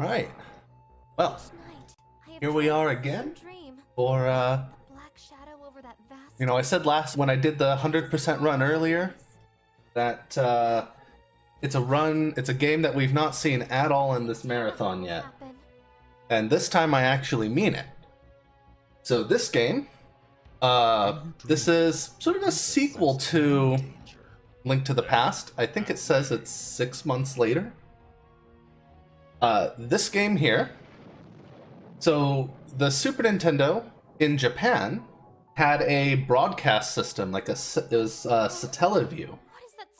Alright. Well, here we are again for, you know, I said when I did the 100% run earlier that it's a game that we've not seen at all in this marathon yet. And this time I actually mean it. So this game, this is sort of a sequel to Link to the Past. I think it says it's 6 months later. This game here, so the Super Nintendo in Japan had a broadcast system, like it was Satellaview,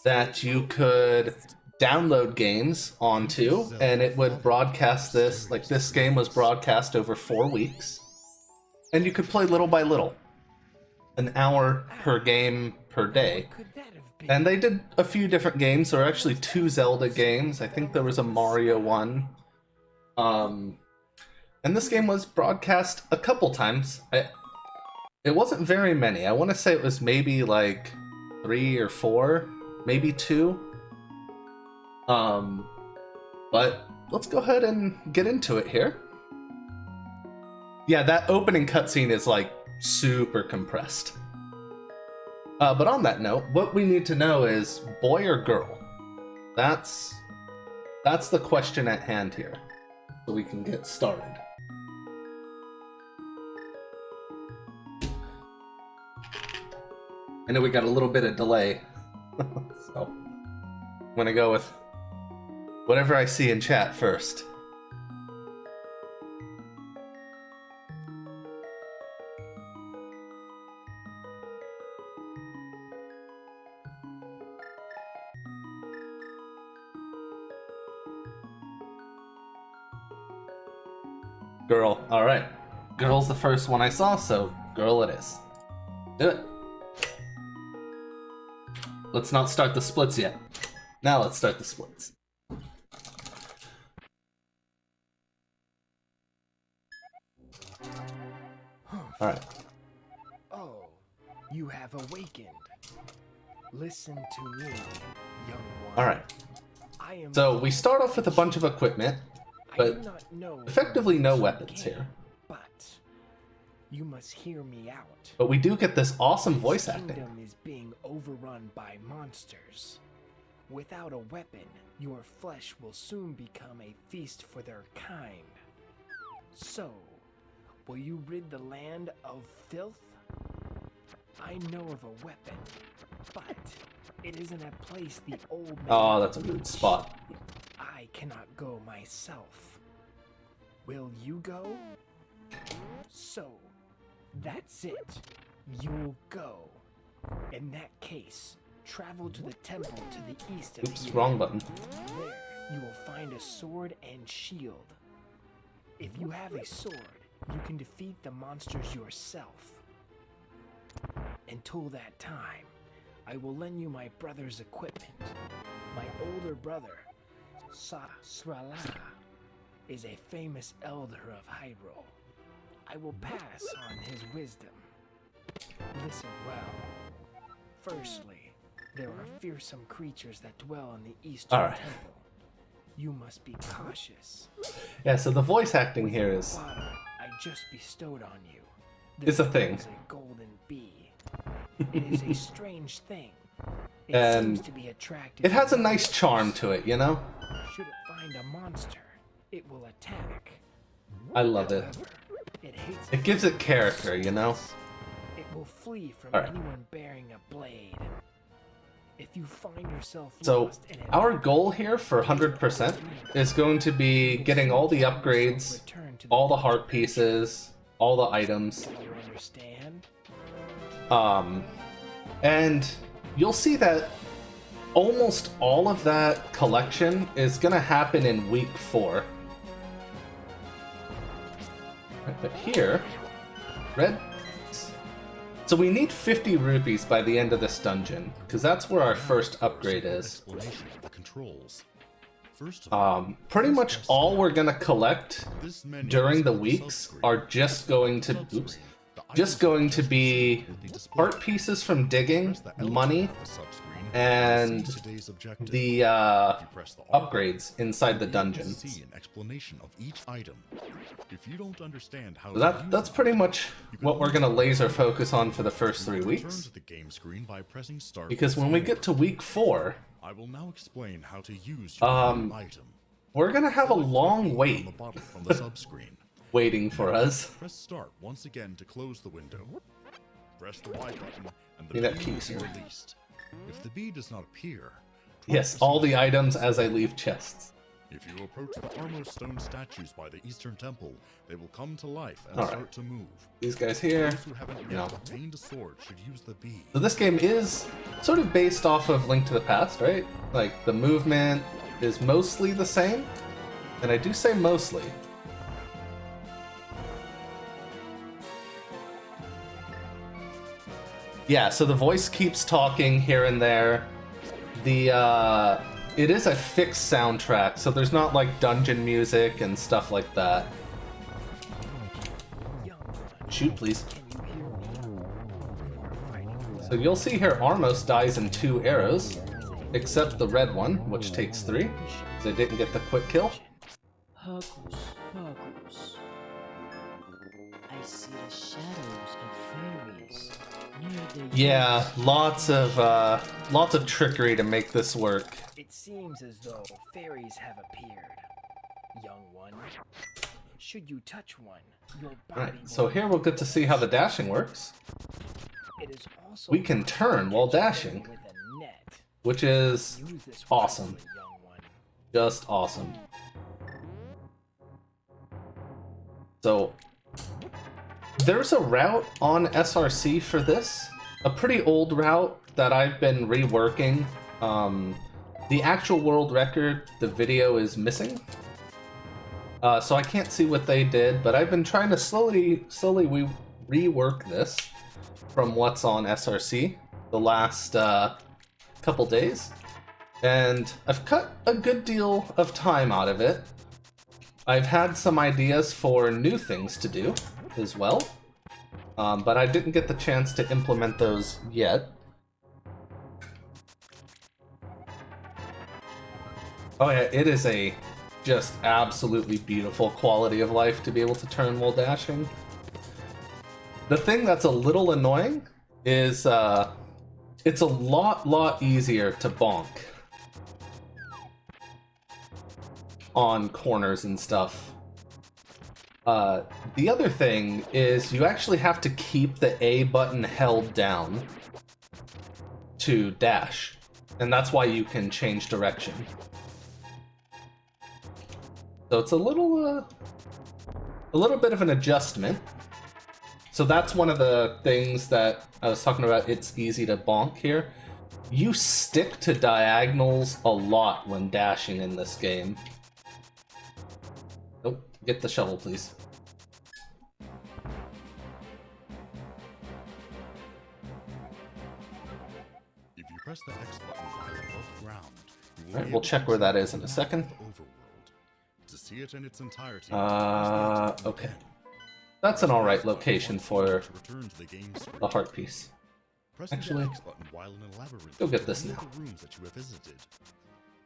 that you could download games onto, and it would broadcast this, like this game was broadcast over 4 weeks, and you could play little by little, an hour per game per day. And they did a few different games. There were actually 2 Zelda games. I think there was a Mario one. And this game was broadcast a couple times. It wasn't very many. I want to say it was maybe like 3 or 4, maybe 2. But let's go ahead and get into it here. Yeah, that opening cutscene is like super compressed. But on that note, what we need to know is boy or girl? That's the question at hand here. So we can get started. I know we got a little bit of delay. So I'm gonna go with whatever I see in chat first. Girl. Alright. Girl's the first one I saw, so girl it is. Do it. Let's not start the splits yet. Now let's start the splits. Alright. Oh, you have awakened. Listen to me, young one. Alright. So we start off with a bunch of equipment, but effectively no weapons here. But you must hear me out. But we do get this awesome voice acting. This kingdom is being overrun by monsters. Without a weapon, your flesh will soon become a feast for their kind. So, will you rid the land of filth? I know of a weapon, but it isn't a place the old man. Oh, that's a good spot. I cannot go myself. Will you go? So, that's it. You'll go. In that case, travel to the temple to the east of here. Wrong button. There, you will find a sword and shield. If you have a sword, you can defeat the monsters yourself. Until that time, I will lend you my brother's equipment. My older brother, Zora, is a famous elder of Hyrule. I will pass on his wisdom. Listen well. Firstly, there are fearsome creatures that dwell in the eastern temple. You must be cautious. Yeah, so the voice acting here is The water I just bestowed on you. Is a thing. Is a golden bee. It is a strange thing. It And seems to be attracted it has to a nice charm to it, you know? Should it find a monster, it will attack. I love it. However, it hates It gives it character, you know? It will flee from Alright. anyone bearing a blade. If you find yourself So lost in an our goal here for 100% is going to be getting all the upgrades, all the heart pieces, all the items. you understand? And you'll see that almost all of that collection is gonna happen in week 4. Right, but here, red. So we need 50 rupees by the end of this dungeon, because that's where our first upgrade is. Pretty much all we're gonna collect during the weeks are just going to be art pieces from digging, money, and the upgrades inside the dungeons. See an explanation of each item. If you don't understand how That's pretty much what we're gonna laser focus on for the first 3 Return weeks. to the game screen by pressing start. Because when we get to week 4, I will now explain how to use your item. we're gonna have a long On the wait bottom from the subscreen. waiting for us. Press start once again to close the window. Press the Y button and the Give that bee key, will be sir. released. If the bee does not appear, try Yes, pressing all the the items as I leave chests. If you approach the Armor stone statues by the Eastern Temple, they will come to life and Alright. start to move. These guys here. Those who haven't yet No. obtained a sword should use the bee. So this game is sort of based off of Link to the Past, right? Like, the movement is mostly the same. And I do say mostly. Yeah, so the voice keeps talking here and there. It is a fixed soundtrack, so there's not like dungeon music and stuff like that. Young one, Shoot, please. can you hear me? You are fighting well. So you'll see here Armos dies in 2 arrows, except the red one, which takes 3, because I didn't get the quick kill. Hocus pocus. I see the shadows of fairies near the Yeah, lots of trickery to make this work. It seems as though fairies have appeared. Young one, should you touch one, your body Alright, so will- here we'll get to see how the dashing works, It is also we can turn while dashing. with a net. which is Use this awesome. wisely, young one. Just awesome. So, there's a route on SRC for this, a pretty old route that I've been reworking. The actual world record, the video is missing. So I can't see what they did, but I've been trying to slowly rework this from what's on SRC the last couple days. And I've cut a good deal of time out of it. I've had some ideas for new things to do as well, but I didn't get the chance to implement those yet. Oh yeah, it is a just absolutely beautiful quality of life to be able to turn while dashing. The thing that's a little annoying is it's a lot easier to bonk on corners and stuff. The other thing is you actually have to keep the A button held down to dash, and that's why you can change direction. So it's a little bit of an adjustment. So that's one of the things that I was talking about. It's easy to bonk here. You stick to diagonals a lot when dashing in this game. Nope, get the shovel, please. If you press the X button right above ground, you will Alright, be we'll able check to where that see is in a the second. map of the overworld. To see it in its entirety, press the X button Okay. again. That's an Press the alright X button location once for more to return to the game screen. the heart piece. Pressing Actually, the X button while in a labyrinth go get will this reveal now. the rooms that you have visited.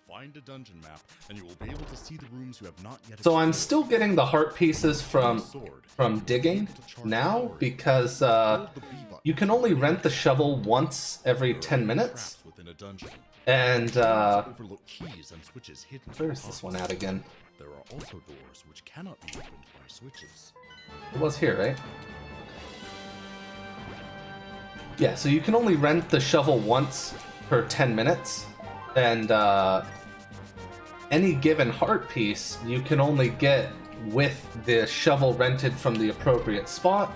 Find a dungeon map, and you will be able to see the rooms you have not yet So I'm explored. still getting the heart pieces from Sword, digging able to charge now forward. because Hold the B button you can only rent the shovel once every 10 minutes. traps within a dungeon. And Overlook keys and switches hidden. where's this one at again? There are also doors which cannot be opened by switches. It was here, right? Yeah, so you can only rent the shovel once per 10 minutes, and any given heart piece you can only get with the shovel rented from the appropriate spot,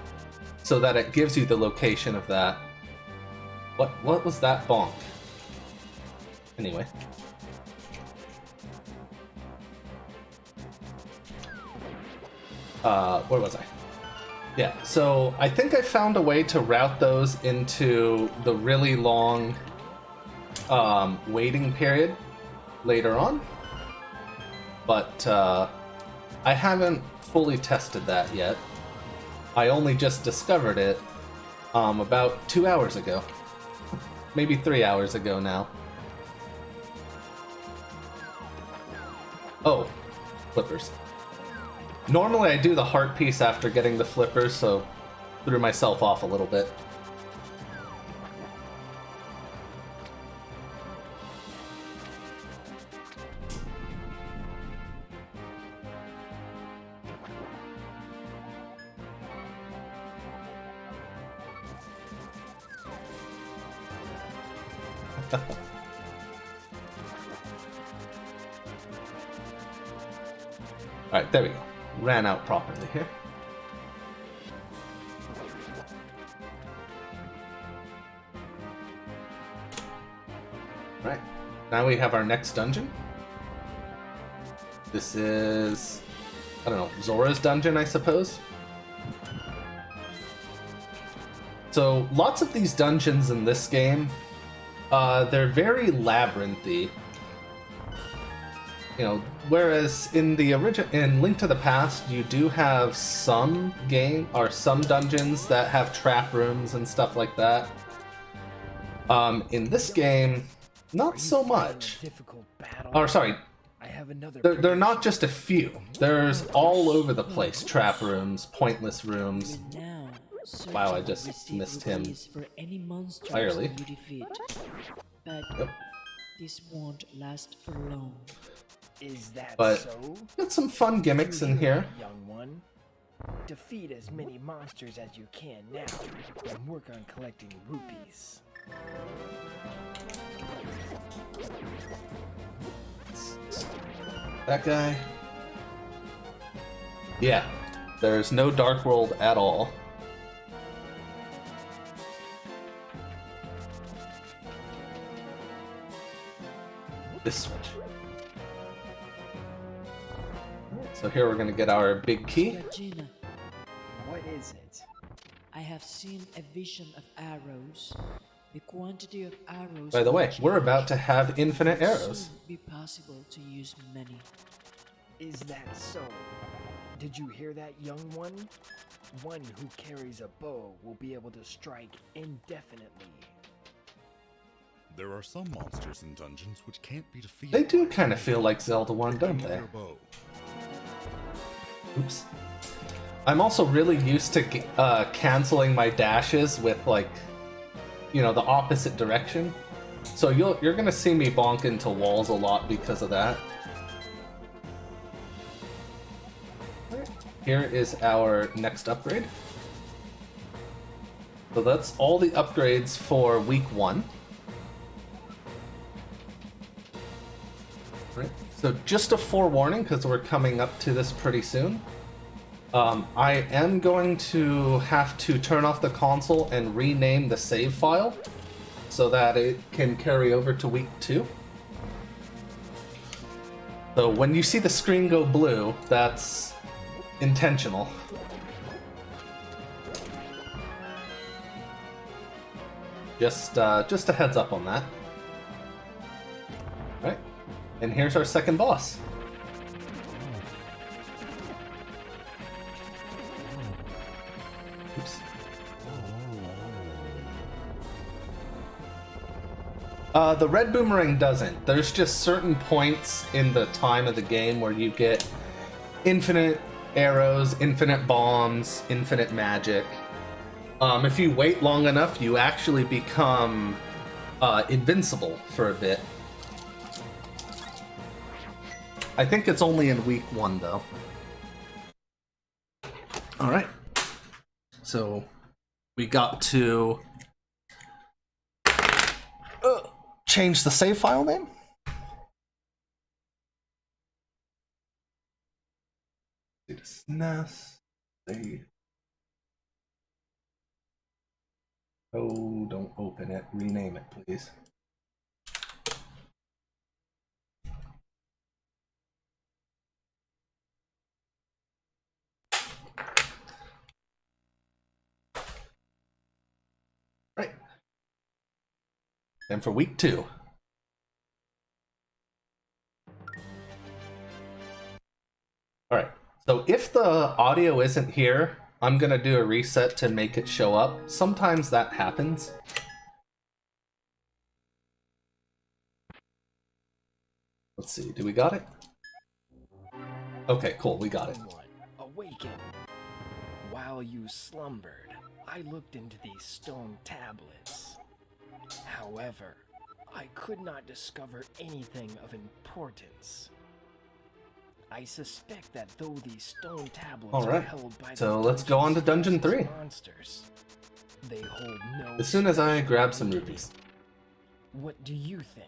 so that it gives you the location of that. What was that bonk? Anyway. Where was I? Yeah, so I think I found a way to route those into the really long waiting period later on, but I haven't fully tested that yet. I only just discovered it about 2 hours ago. maybe 3 hours ago now. Oh, flippers. Normally I do the heart piece after getting the flippers, so threw myself off a little bit. Alright, there we go. Ran out properly here. Right, now we have our next dungeon. This is, I don't know, Zora's dungeon, I suppose? So, lots of these dungeons in this game, they're very labyrinthy. You know, whereas in the in Link to the Past, you do have some dungeons that have trap rooms and stuff like that. In this game, not so much. Or sorry, they're not just a few. There's all over the place trap rooms, pointless rooms. Wow, I just missed him entirely. Yep. This won't last for long. Is that But so? got some fun gimmicks in here. Young one. Defeat as many monsters as you can now, and work on collecting rupees. That guy. Yeah, there's no Dark World at all. This switch. So here we're gonna get our big key. Regina, What is it? I have seen a vision of arrows. The quantity of arrows. By the way, which we're you about to have infinite will arrows. soon be possible to use many. Is that so? Did you hear that, young one? One who carries a bow will be able to strike indefinitely. There are some monsters in dungeons which can't be defeated. They do kind of feel like Zelda 1, don't they? Your bow. Oops. I'm also really used to canceling my dashes with, like, you know, the opposite direction. So you're gonna see me bonk into walls a lot because of that. Here is our next upgrade. So that's all the upgrades for week 1. Right. So just a forewarning, because we're coming up to this pretty soon. I am going to have to turn off the console and rename the save file so that it can carry over to week 2. So when you see the screen go blue, that's intentional. Just a heads up on that. All right, and here's our second boss. Oops. The red boomerang doesn't. There's just certain points in the time of the game where you get infinite arrows, infinite bombs, infinite magic. If you wait long enough, you actually become invincible for a bit. I think it's only in week 1, though. Alright. So, we got to change the save file name. SNES. Save. Oh, don't open it. Rename it, please. Right. And for week 2. Alright. So if the audio isn't here, I'm gonna do a reset to make it show up. Sometimes that happens. Let's see, do we got it? Okay, cool, we got it. Awaken. While you slumbered, I looked into these stone tablets. However, I could not discover anything of importance. I suspect that though these stone tablets are held by so let's go on to Dungeon 3. Monsters, they hold no As soon as I grab some rupees. What do you think?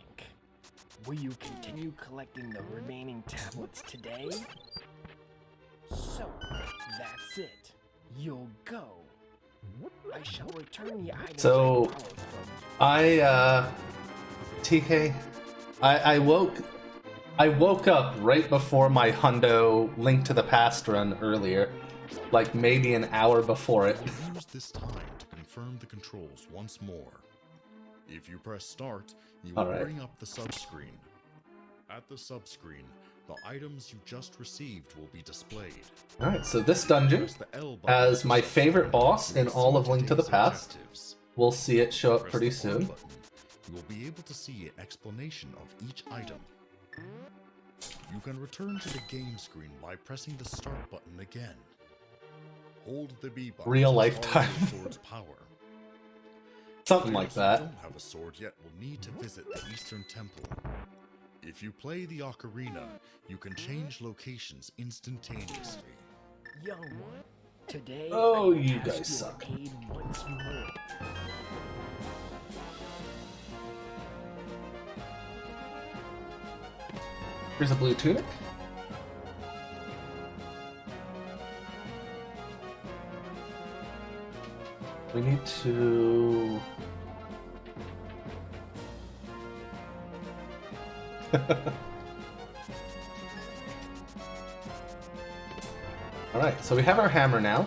Will you continue collecting the remaining tablets today? So, that's it. You'll go. I shall return the items So, TK, I woke up right before my Hundo Link to the Past run earlier, like maybe an hour before it. Use this time to confirm the controls once more. If you press start, you will bring up the subscreen. At the subscreen, the items you just received will be displayed. Alright, so this dungeon has my favorite boss in all of Link to the Past. We'll see it show up pretty soon. You will be able to see an explanation of each item. You can return to the game screen by pressing the start button again. Hold the B button. Real lifetime. Sword's power. Something like that. If you don't have a sword yet, will need to visit the Eastern Temple. If you play the ocarina, you can change locations instantaneously. Young one, today Oh, I you ask guys your suck. aid once more. Here's a blue tunic. We need to... Alright, so we have our hammer now.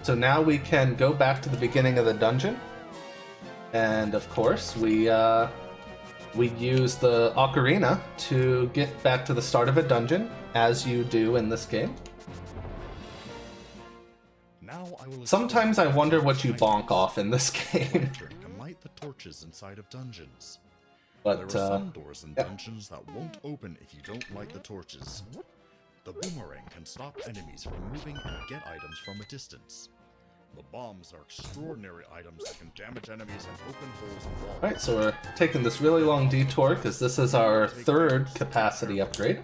So now we can go back to the beginning of the dungeon. And of course, we use the ocarina to get back to the start of a dungeon, as you do in this game. Now I will Sometimes I wonder what you bonk off in this game. and light the torches inside of dungeons. But, there are some doors in dungeons that won't open if you don't light the torches. The boomerang can stop enemies from moving and get items from a distance. The bombs are extraordinary items that can damage enemies and open holes in walls. Alright, so we're taking this really long detour because this is our third capacity upgrade.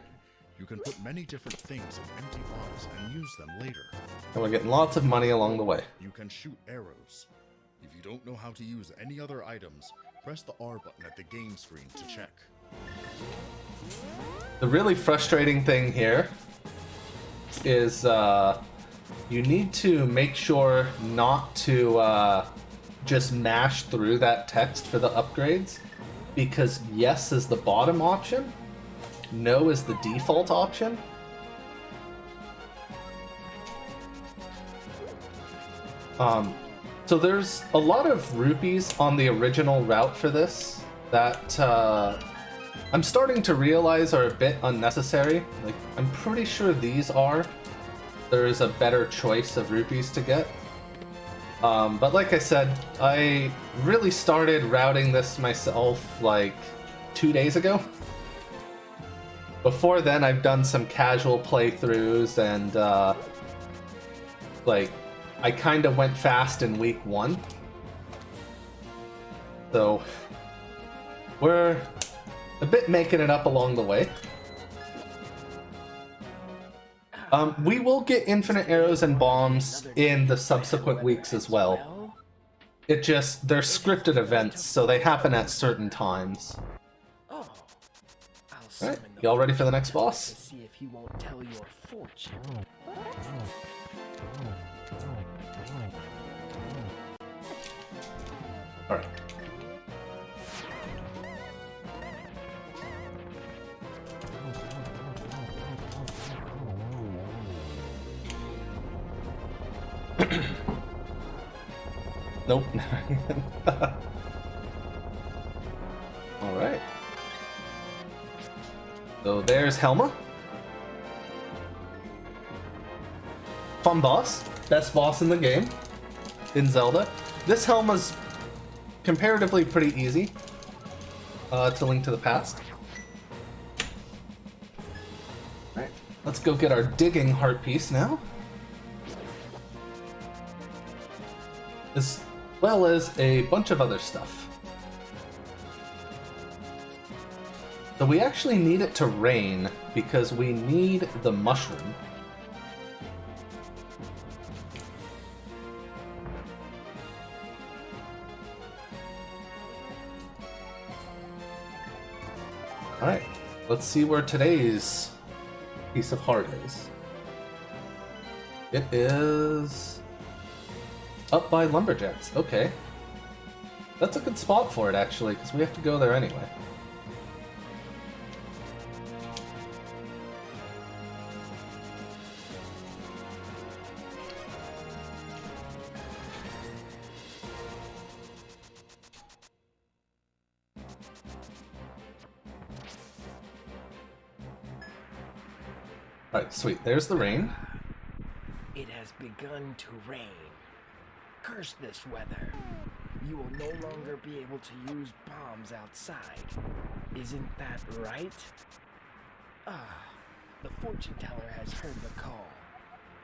You can put many different things in empty bottles and use them later. And we're getting lots of money along the way. You can shoot arrows. If you don't know how to use any other items, press the R button at the game screen to check. The really frustrating thing here is you need to make sure not to just mash through that text for the upgrades, because yes is the bottom option, no is the default option. So there's a lot of rupees on the original route for this that I'm starting to realize are a bit unnecessary. Like, I'm pretty sure these are. There's a better choice of rupees to get. But like I said, I really started routing this myself like 2 days ago. Before then, I've done some casual playthroughs and like, I kind of went fast in week 1. So, we're a bit making it up along the way. We will get infinite arrows and bombs in the subsequent weeks as well. It just, they're scripted events, so they happen at certain times. Alright, y'all ready for the next boss? See if he won't tell your fortune. Alright. Nope. Alright. So there's Helma. Fun boss. Best boss in the game. In Zelda. This Helma's comparatively pretty easy to Link to the Past. let's go get our digging heart piece now. As well as a bunch of other stuff. So we actually need it to rain because we need the mushroom. Alright, let's see where today's piece of heart is. It is up by Lumberjacks. Okay. That's a good spot for it, actually, because we have to go there anyway. Alright, sweet. There's the rain. It has begun to rain. Curse this weather. You will no longer be able to use bombs outside. Isn't that right? The fortune teller has heard the call.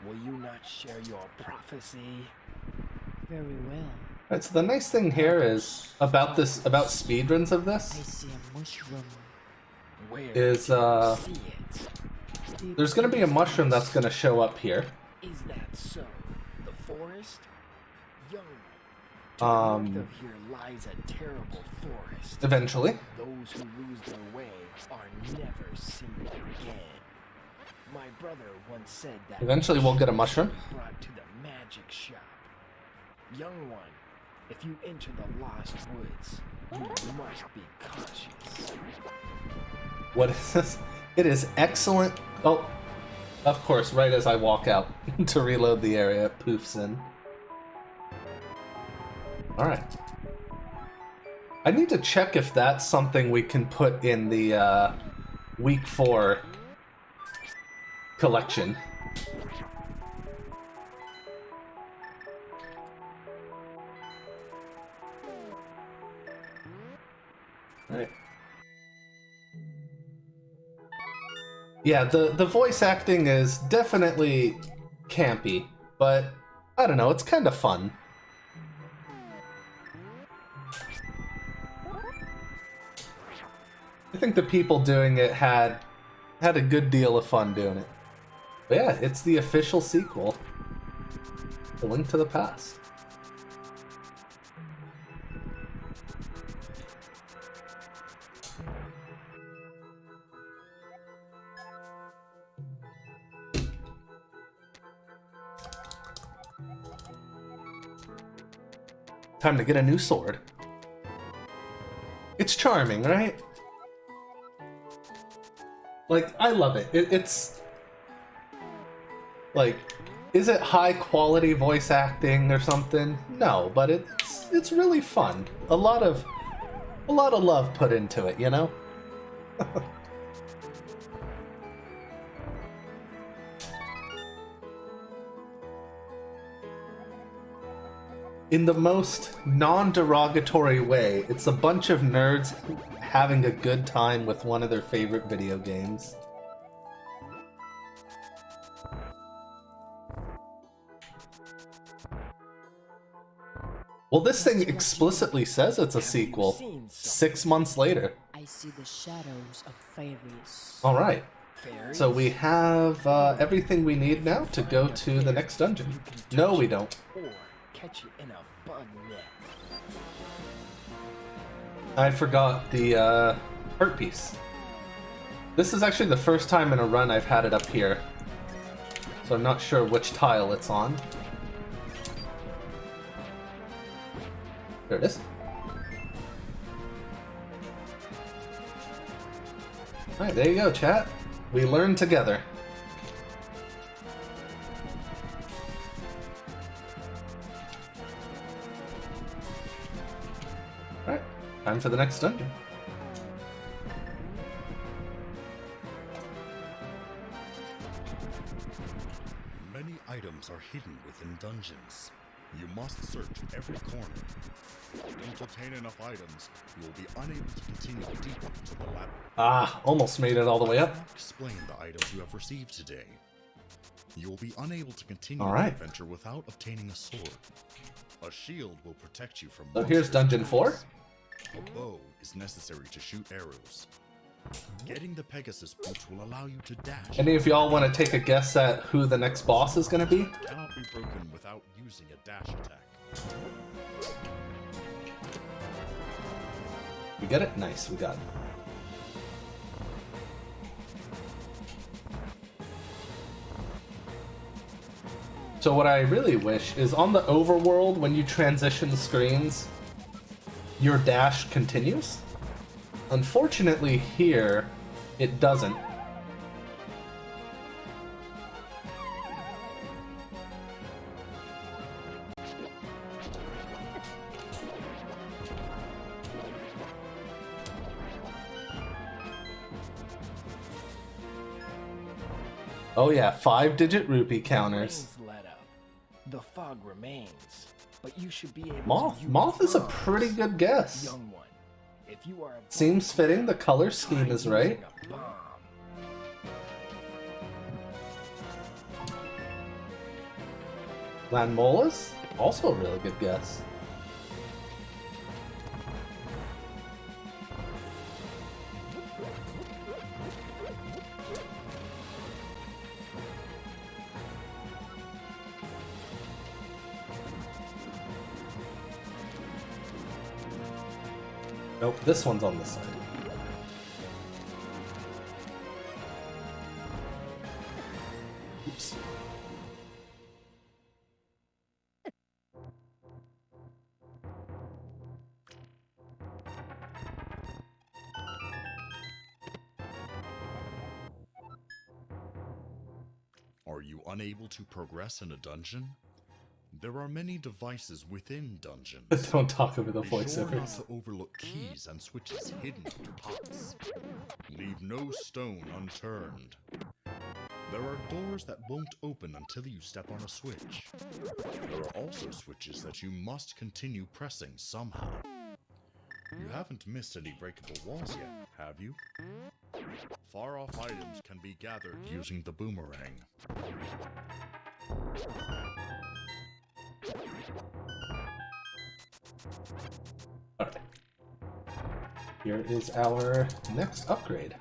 Will you not share your prophecy? Very well. Alright, so the nice thing here is about speedruns of I this see a mushroom. Where is do you see it? there's gonna be a mushroom that's gonna show up here. Is that so? The forest? Young. To the north of here lies a terrible forest. Eventually. Those who lose their way are never seen again. My brother once said that Eventually we'll get a mushroom. brought to the magic shop. Young one, if you enter the lost woods, you must be cautious. What is this? It is excellent. Oh, of course, right as I walk out to reload the area, it poofs in. Alright. I need to check if that's something we can put in the week 4 collection. Alright. Yeah, the voice acting is definitely campy, but I don't know, it's kind of fun. I think the people doing it had a good deal of fun doing it. But yeah, it's the official sequel, The Link to the Past. Time to get a new sword. It's charming, right? Like, I love it. It's like, is it high quality voice acting or something? No, but it's really fun. A lot of love put into it, you know? In the most non-derogatory way, it's a bunch of nerds having a good time with one of their favorite video games. Well, this thing explicitly says it's a sequel. 6 months later. I see the shadows of fairies. Alright. Fairies? So we have everything we need now to go to the next dungeon. No, we don't. Or catch it in a bug net. I forgot the heart piece. This is actually the first time in a run I've had it up here, so I'm not sure which tile it's on. There it is. Alright, there you go, chat. We learn together. Alright, time for the next dungeon. Many items are hidden within dungeons. You must search every corner. If you don't obtain enough items, you will be unable to continue deeper into the labyrinth. Ah, almost made it all the way up. Explain the items you have received today. You will be unable to continue All the right. adventure without obtaining a sword. A shield will protect you from So here's monsters' Dungeon 4. attacks. A bow is necessary to shoot arrows. Getting the Pegasus boots will allow you to dash. Any of y'all want to take a guess at who the next boss is going to be? Cannot be broken without using a dash attack. We get it? Nice, we got it. So what I really wish is on the overworld, when you transition screens, your dash continues. Unfortunately here, it doesn't. Oh yeah, 5-digit rupee counters. Rains let up. The fog remains, but you should be able Moth. to use Moth is a bombs. pretty good guess. Young one, if you are a Seems fitting, the color try scheme is using right. a bomb. Landmolas? Also a really good guess. Nope, this one's on this side. Oops. Are you unable to progress in a dungeon? There are many devices within dungeons. Don't talk over the Be sure not voiceovers. to overlook keys and switches hidden under pots. Leave no stone unturned. There are doors that won't open until you step on a switch. There are also switches that you must continue pressing somehow. You haven't missed any breakable walls yet, have you? Far-off items can be gathered using the boomerang. Alright. Here is our next upgrade.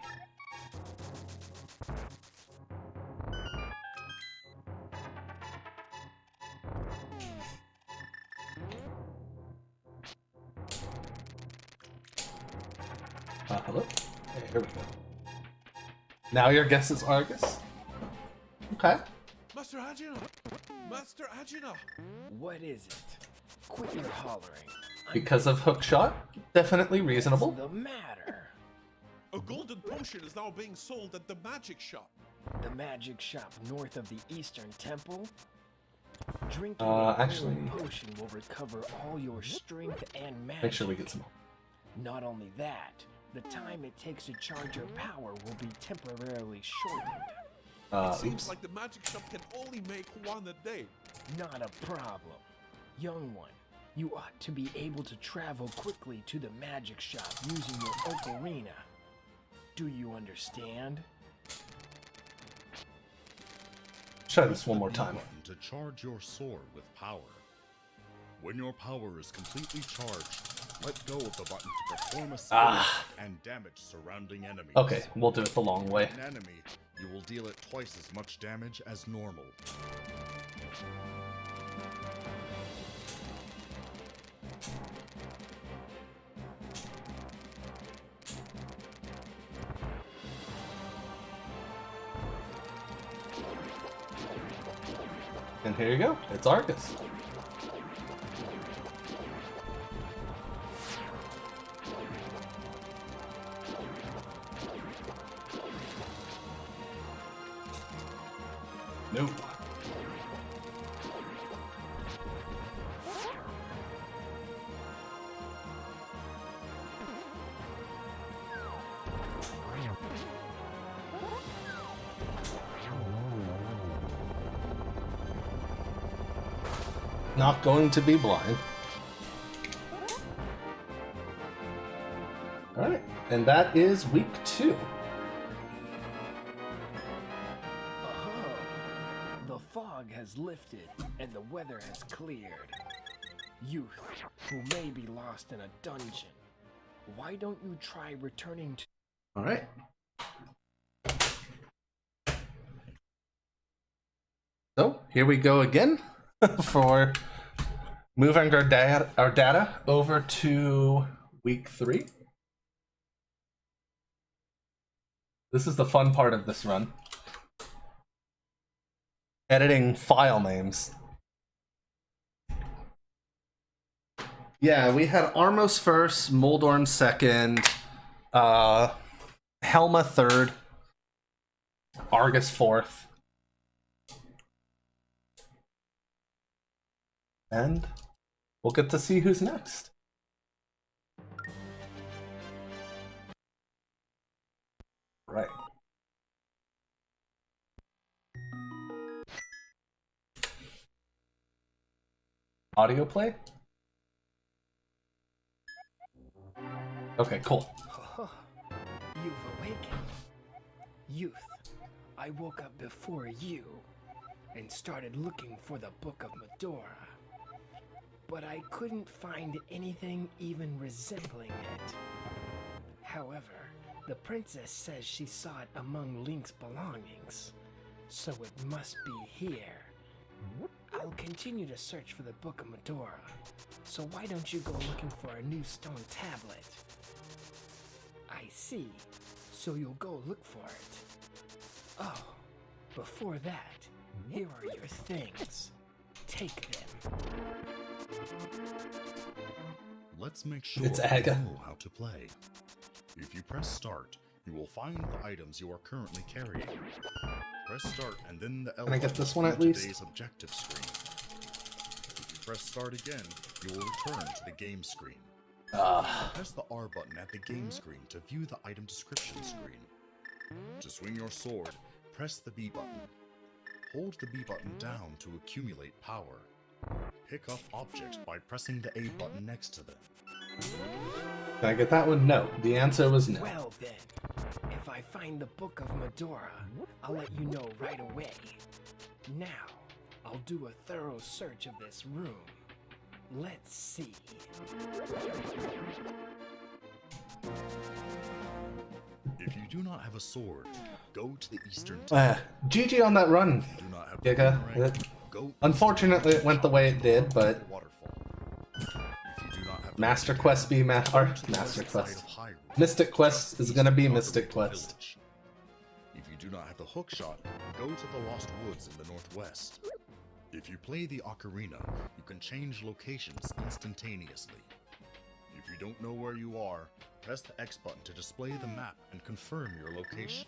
Hello? Hey, here we go. Now your guess is Argus? Okay. Master Agina! Master Agina! What is it? Quit your hollering. Because of hookshot? Definitely reasonable. What's the matter? A golden potion is now being sold at the magic shop. The magic shop north of the Eastern Temple? Drinking a actually- golden potion will recover all your strength and magic. Make sure we get some. Not only that, the time it takes to charge your power will be temporarily shortened. It seems Oops. like the magic shop can only make one a day. Not a problem. Young one, you ought to be able to travel quickly to the magic shop using your ocarina. Do you understand? Try this one more Press the time. B button to charge your sword with power. When your power is completely charged, let go of the button to perform a skill and damage surrounding enemies. Okay, we'll do it the long way. An enemy, you will deal it twice as much damage as normal. And here you go. It's Argus. No. Not going to be blind. Alright, and that is week 2. The fog has lifted and the weather has cleared. Youth who may be lost in a dungeon, why don't you try returning to... Alright. So, here we go again for moving our data over to week 3. This is the fun part of this run. Editing file names. Yeah, we had Armos first, Moldorm second, Helma third, Argus fourth. And we'll get to see who's next. Right. Audio play? Okay, cool. You've awakened. Youth, I woke up before you and started looking for the Book of Medora. But I couldn't find anything even resembling it. However, the princess says she saw it among Link's belongings, so it must be here. I'll continue to search for the Book of Medora, so why don't you go looking for a new stone tablet? I see, so you'll go look for it. Oh, before that, here are your things. Take them. Let's make sure It's you Aga. know how to play. If you press start, you will find the items you are currently carrying. Press start and then the L Can I get button this one at to least? today's objective screen. If you press start again, you will return to the game screen. Press the R button at the game screen to view the item description screen. To swing your sword, press the B button. Hold the B button down to accumulate power. Pick up objects by pressing the A button next to them. Can I get that one? No. The answer was no. Well then, if I find the Book of Medora, I'll let you know right away. Now, I'll do a thorough search of this room. Let's see. If you do not have a sword, go to the eastern temple. GG on that run, If you do not have Giga. boomerang, go Unfortunately, it went the way it did, but waterfall. If you do not have Master Quest be Master Quest. Mystic Quest is gonna be Mystic Quest. If you do not have the hook shot, go to the Lost Woods in the northwest. If you play the ocarina, you can change locations instantaneously. If you don't know where you are, press the X button to display the map and confirm your location.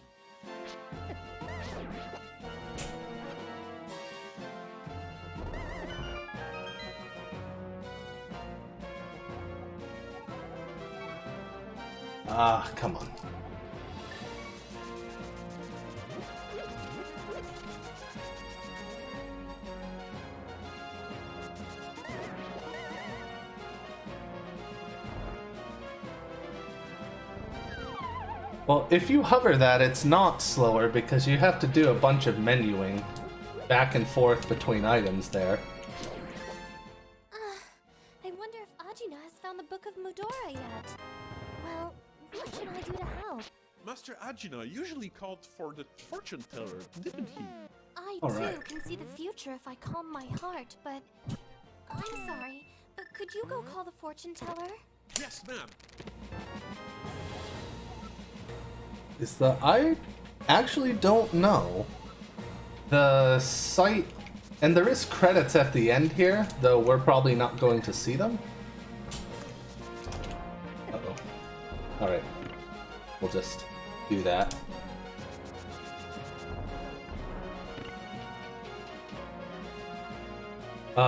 Ah, come on. Well, if you hover that, it's not slower because you have to do a bunch of menuing back and forth between items there. I wonder if Ajina has found the Book of Medora yet. Well, what should I do to help? Master Ajina usually called for the fortune teller, didn't he? I All too right. can see the future if I calm my heart, but I'm sorry, but could you go call the fortune teller? Yes, ma'am. I actually don't know. The site, and there is credits at the end here, though we're probably not going to see them. Uh-oh. Alright. We'll just do that.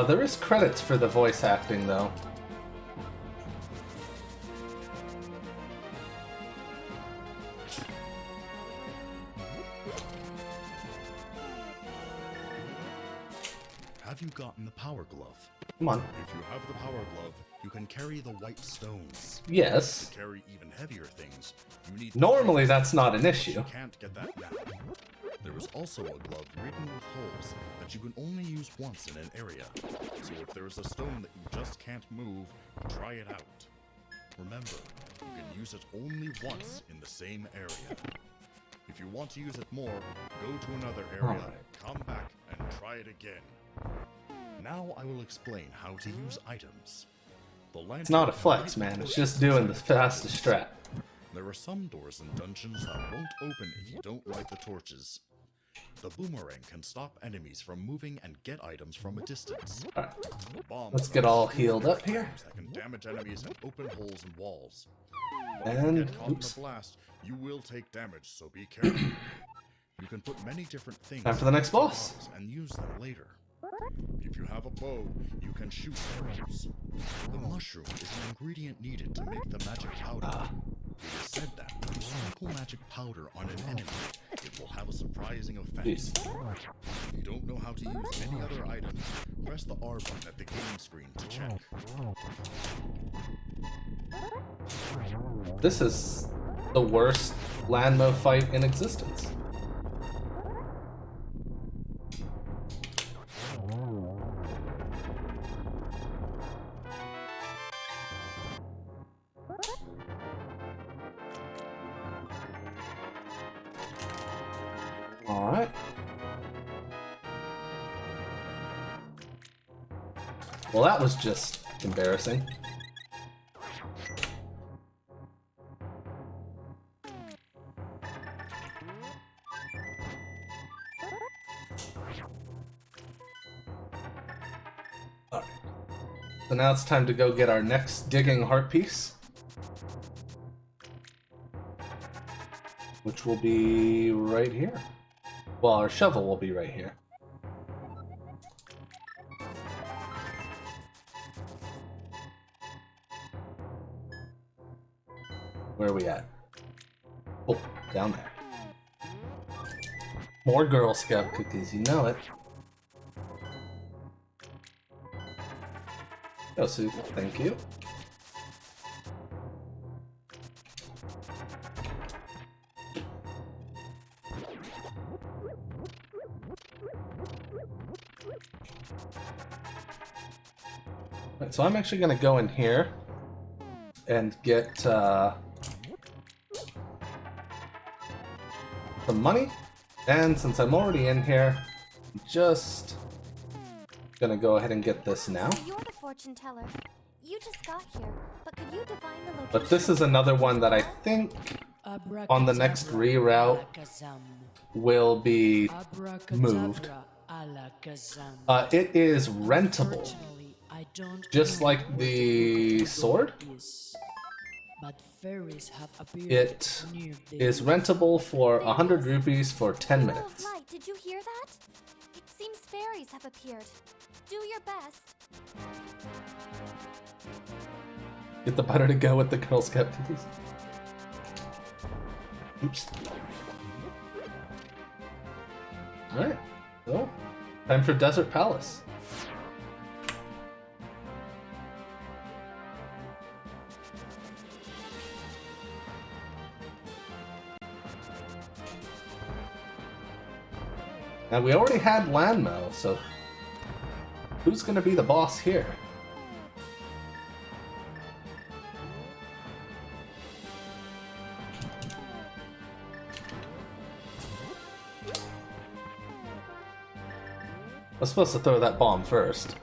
There is credits for the voice acting, though. Have you gotten the power glove? Come on. If you have the power glove, you can carry the white stones. Yes. To carry even heavier things, you need... Normally that's not an issue. You can't get that now. There is also a glove ridden with holes that you can only use once in an area. So if there is a stone that you just can't move, try it out. Remember, you can use it only once in the same area. If you want to use it more, go to another area, come back, and try it again. Now I will explain how to use items. It's not a flex, man. It's just doing the fastest strat. There are some doors in dungeons that won't open if you don't light the torches. The boomerang can stop enemies from moving and get items from a distance. Alright, The bombs let's get all healed up here. that can damage enemies and open holes in walls. But And, if you get caught in oops. a blast, you will take damage, so be careful. You can put many different things Time for the next boss. and use them later. If you have a bow, you can shoot arrows. The mushroom is an ingredient needed to make the magic powder. It is said that when you sprinkle magic powder on an enemy, it will have a surprising effect. Jeez. If you don't know how to use any other items, press the R button at the game screen to check. This is the worst Landmo fight in existence. Alright. Well, that was just embarrassing. Alright. So now it's time to go get our next digging heart piece, which will be right here. Well, our shovel will be right here. Where are we at? Oh, down there. More Girl Scout cookies, you know it. Oh, Sue, thank you. Right, so I'm actually gonna go in here and get some money, and since I'm already in here, I'm just gonna go ahead and get this now. So you're the fortune teller. You just got here, but could you divine the location? But this is another one that I think on the next reroute will be moved. It is rentable, just like the sword. It is rentable for 100 rupees for 10 minutes. Light, did you hear that? It seems fairies have appeared. Do your best. Get the butter to go with the Girl Scout cookies. Oops. Alright, so time for Desert Palace. Now we already had Landmo, so who's gonna be the boss here? I was supposed to throw that bomb first.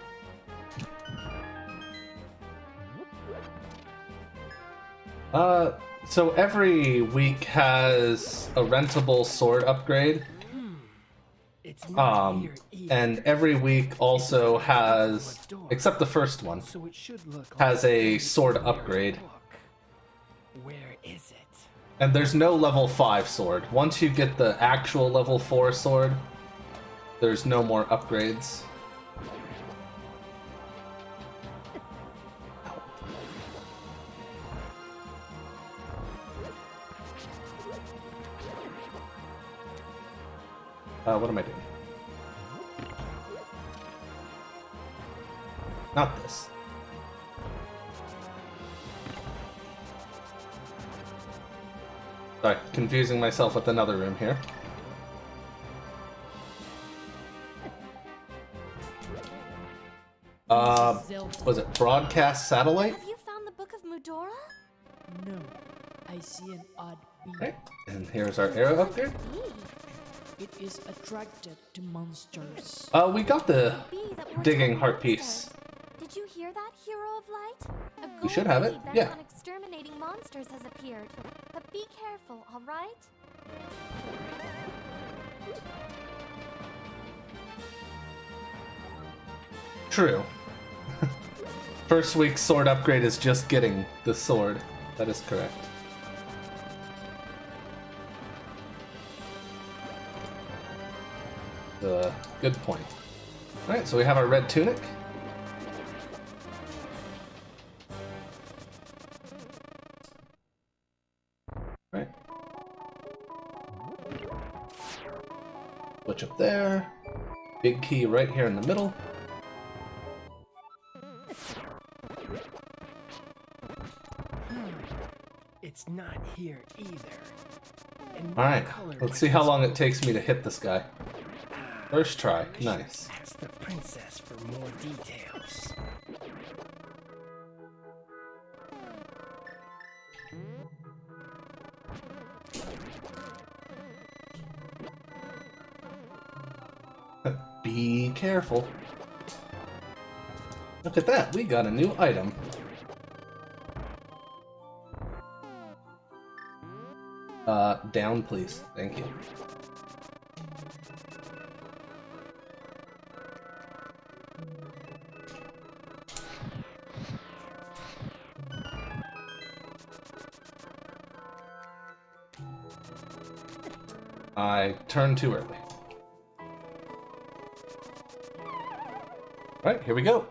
So every week has a rentable sword upgrade. And every week also has, except the first one, has a sword upgrade. Where is it? And there's no level 5 sword. Once you get the actual level 4 sword, there's no more upgrades. What am I doing? Not this. Sorry, confusing myself with another room here. Was it broadcast satellite? Have you found the Book of Mudora? No, I see an odd bee. Right, and here's our arrow up here. It is attracted to monsters. We got the Bee that works digging on heart piece. monsters. Did you hear that, Hero of Light? A We gold should have it, bee bent yeah. on exterminating monsters has appeared. But be careful, all right? True. First week's sword upgrade is just getting the sword. That is correct. Good point. Alright, so we have our red tunic. Right. Switch up there. Big key right here in the middle. It's not here either. And Alright, color let's see how long it takes me to hit this guy. First try, nice. Ask the princess for more details. Be careful. Look at that, we got a new item. Down please, thank you. I turned too early. Alright, here we go.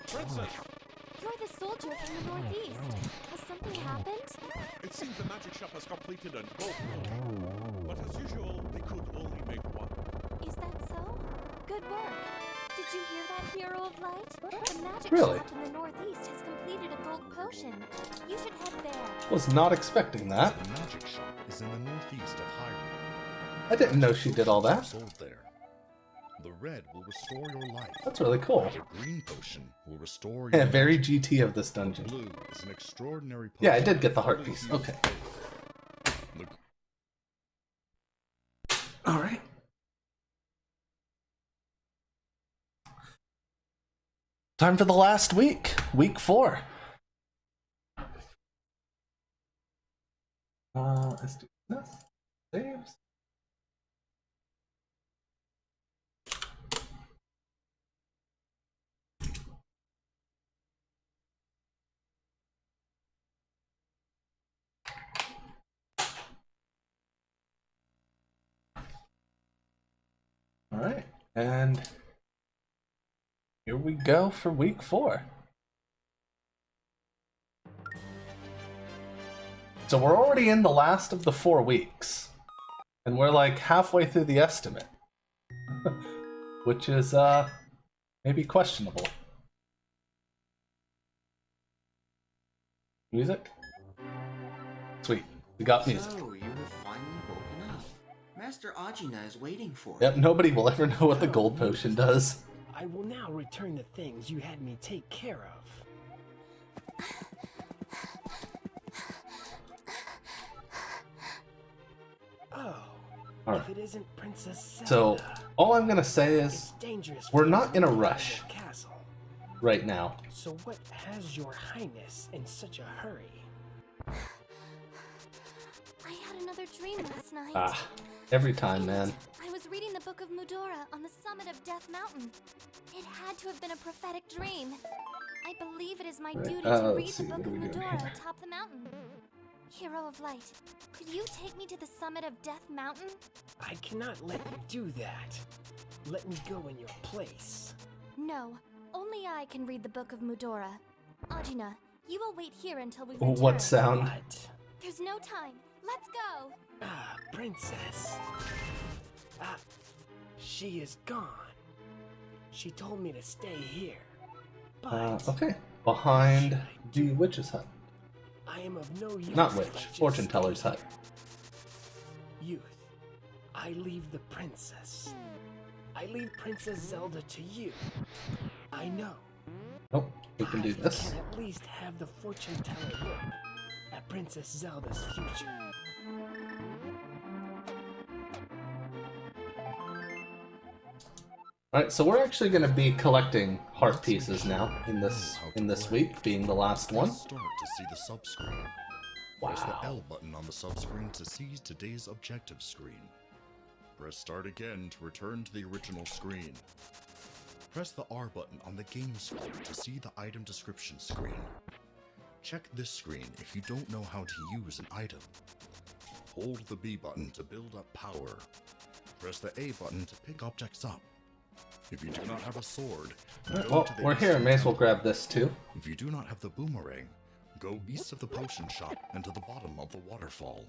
Princess! You're the soldier from the northeast. Has something happened? It seems the magic shop has completed a gold. But as usual, they could only make one. Is that so? Good work. Did you hear that, Hero of Light? The magic Really? shop in the northeast has completed a gold potion. You should head there. Was not expecting that. The magic shop is in the northeast of Hyrule. I didn't know she did all that. Sold there. The red will restore your life. That's really cool. The green potion will restore Yeah, your very magic. GT of this The dungeon. blue is an extraordinary potion. Yeah, I did get the heart fully piece. used. Okay. The Alright. Time for the last week. Week 4. Let's do this. Saves. Alright, and here we go for week 4. So we're already in the last of the 4 weeks, and we're like halfway through the estimate, which is maybe questionable. Music? Sweet, we got music. So, you have finally woken up. Master Ajina is waiting for Yep, you. nobody will ever know what the gold potion does. I will now return the things you had me take care of. Oh, Alright. if it isn't Princess So, Zelda, all I'm gonna say is, it's dangerous. we're for not you in a to leave rush. the castle. right now. So what has your highness in such a hurry? I had another dream last night. Ah, every time, man. I was reading the Book of Mudora on the summit of Death Mountain. It had to have been a prophetic dream. I believe it is my Right, duty to let's read see, the Book what of are we doing Mudora here? atop the mountain. Hero of Light, could you take me to the summit of Death Mountain? I cannot let you do that. Let me go in your place. No, only I can read the Book of Mudora. Ajina, you will wait here until we return. What sound? What? There's no time. Let's go. Ah, princess. Ah, she she is gone. She told me to stay here. But Okay. Behind the witch's hut. I am of no use. Not if witch, I just fortune stay teller's hut. here. Youth, I leave the princess. I leave Princess Zelda to you. I know. Oh, we can do I this. can at least have the fortune teller look at Princess Zelda's future. Alright, so we're actually going to be collecting heart pieces now in this week, being the last one. Press start to see the sub-screen. Press the Wow. L button on the sub-screen to see today's objective screen. Press start again to return to the original screen. Press the R button on the game screen to see the item description screen. Check this screen if you don't know how to use an item. Hold the B button to build up power. Press the A button to pick objects up. If you do not have a sword, Alright, go well, to the we're east here. of May as well temple. grab this too. If you do not have the boomerang, go east of the potion shop and to the bottom of the waterfall.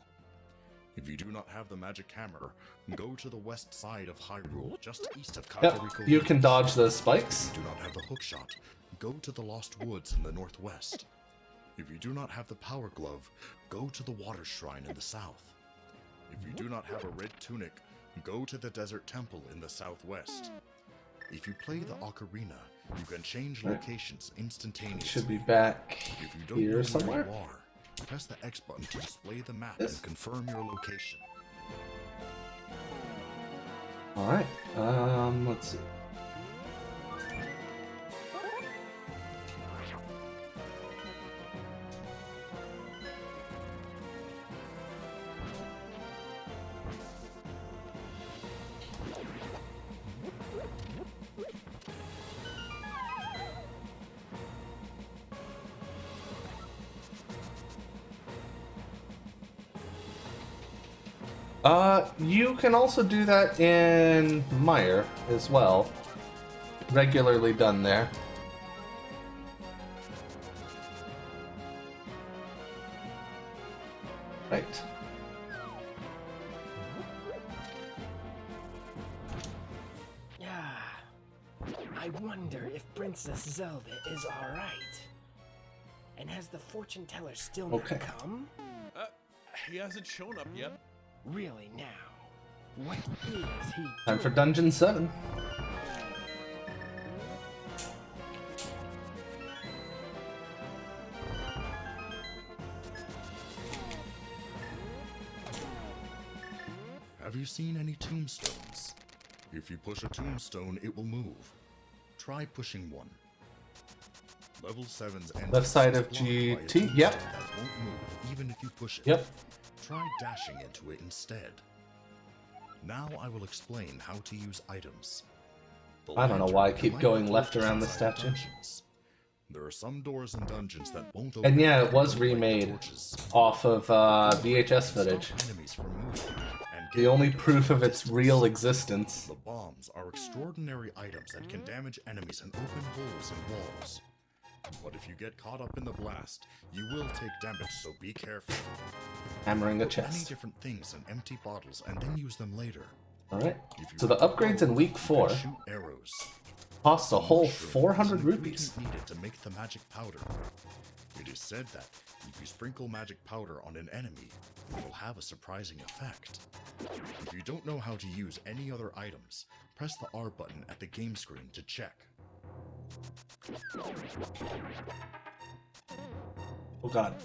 If you do not have the magic hammer, go to the west side of Hyrule, just east of Yep, Kakariko you can Village. dodge those spikes. If you do not have the hookshot, go to the Lost Woods in the northwest. If you do not have the power glove, go to the water shrine in the south. If you do not have a red tunic, go to the desert temple in the southwest. If you play the ocarina, you can change locations instantaneously. Should be back If you don't here know somewhere. where you are, press the X button to display the map Yes. and confirm your location. Alright, let's see. You can also do that in Mire as well. Regularly done there. Right. Ah, I wonder if Princess Zelda is alright. And has the fortune teller still not Okay. come? He hasn't shown up yet. Really now? What is he Time for doing? Dungeon 7. Have you seen any tombstones? If you push a tombstone, it will move. Try pushing one. Level 7's entrance Left side is of blocked by a GT, tombstone yep. that won't move even if you push it. Yep. Try dashing into it instead. Now I will explain how to use items. The I don't know lantern why I can keep light going the left torches around the inside statue. dungeons. There are some doors in dungeons that won't open And yeah, it if you was don't light the remade torches. off of VHS Stop footage. enemies from moving and The get only items proof from of a its distance. real existence. The bombs are extraordinary items that can damage enemies and open holes in walls. But if you get caught up in the blast, you will take damage, so be careful. Hammering a Put many chest. different things in empty bottles and then use them later. Alright. If you So the have upgrades in week you can 4 shoot arrows. cost a whole Mushroom is 400 an rupees. ingredient needed to make the magic powder. It is said that if you sprinkle magic powder on an enemy, it will have a surprising effect. If you don't know how to use any other items, press the R button at the game screen to check. Oh god.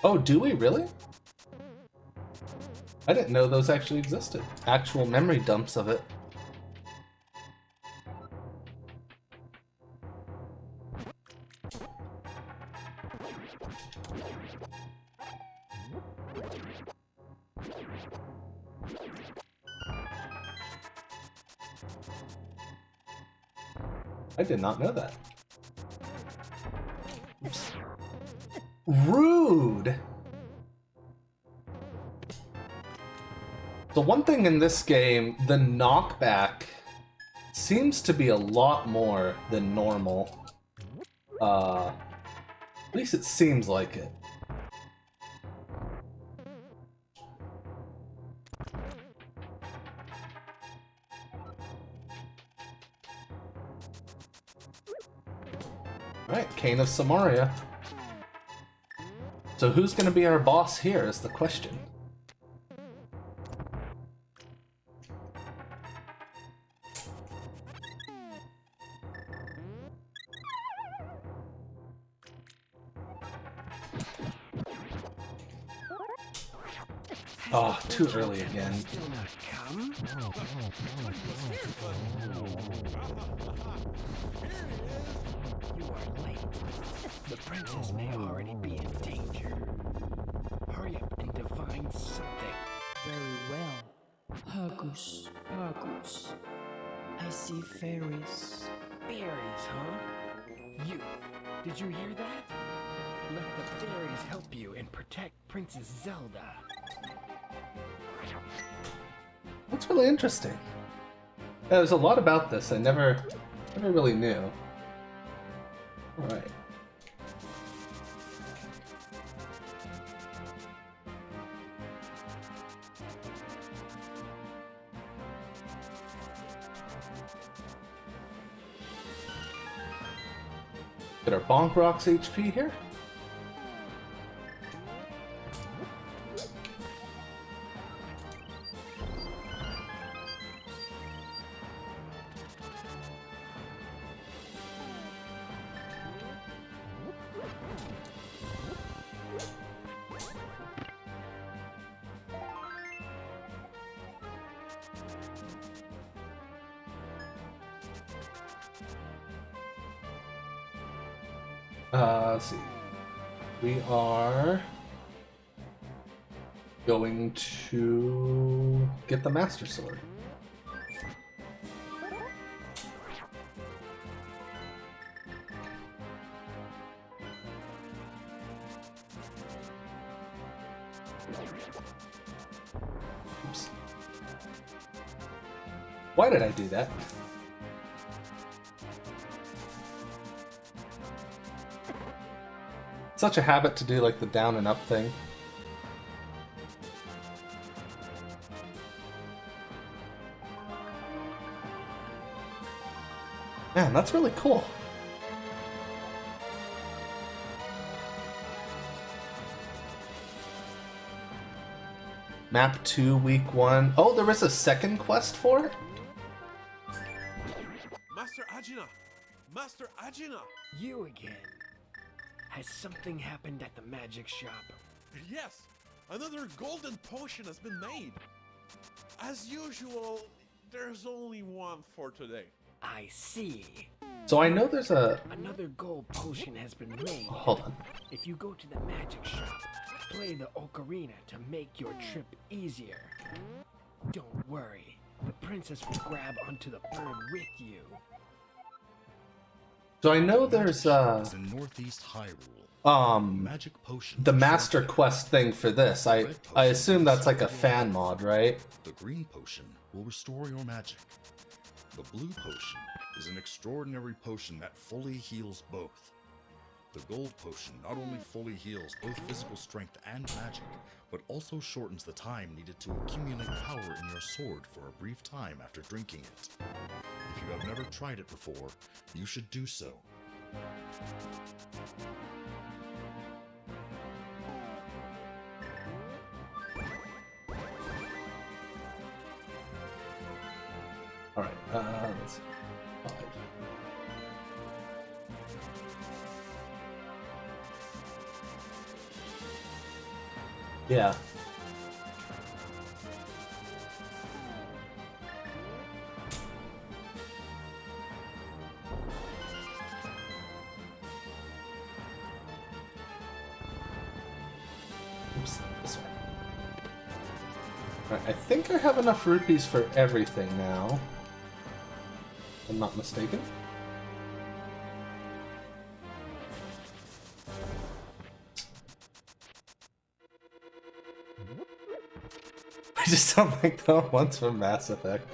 Oh, do we really? I didn't know those actually existed. Actual memory dumps of it. I did not know that. Oops. Rude! The one thing in this game, the knockback seems to be a lot more than normal. At least it seems like it. Alright, Cane of Samaria. So who's gonna be our boss here is the question. Oh, too early again. Still not come? You are late. The princess may already be in danger. Hurry up and divine something. Very well. Hagus, Hagus. I see fairies. Fairies, huh? You. Did you hear that? Let the fairies help you and protect Princess Zelda. That's really interesting. Yeah, there's a lot about this I never really knew. Alright. Get our Bonk Rocks HP here. Let's see. We are going to get the Master Sword. Oops. Why did I do that? Such a habit to do like the down and up thing. Man, that's really cool. Map 2, week 1. Oh, there was a second quest for it? Master Agina! Master Agina! You again. Has something happened at the magic shop? Yes! Another golden potion has been made! As usual, there's only one for today. I see. So I know there's a... Another gold potion has been made. Hold on. If you go to the magic shop, play the ocarina to make your trip easier. Don't worry, the princess will grab onto the bird with you. So I know there's Is in Northeast Hyrule. Magic potion. the master quest thing for this. I assume that's like a fan mod, right? The green potion will restore your magic. The blue potion is an extraordinary potion that fully heals both. The gold potion not only fully heals both physical strength and magic, but also shortens the time needed to accumulate power in your sword for a brief time after drinking it. If you have never tried it before, you should do so. Alright, let's see. 5. Yeah. Oops, this way. Alright, I think I have enough rupees for everything now. If I'm not mistaken. I just don't like the ones from Mass Effect.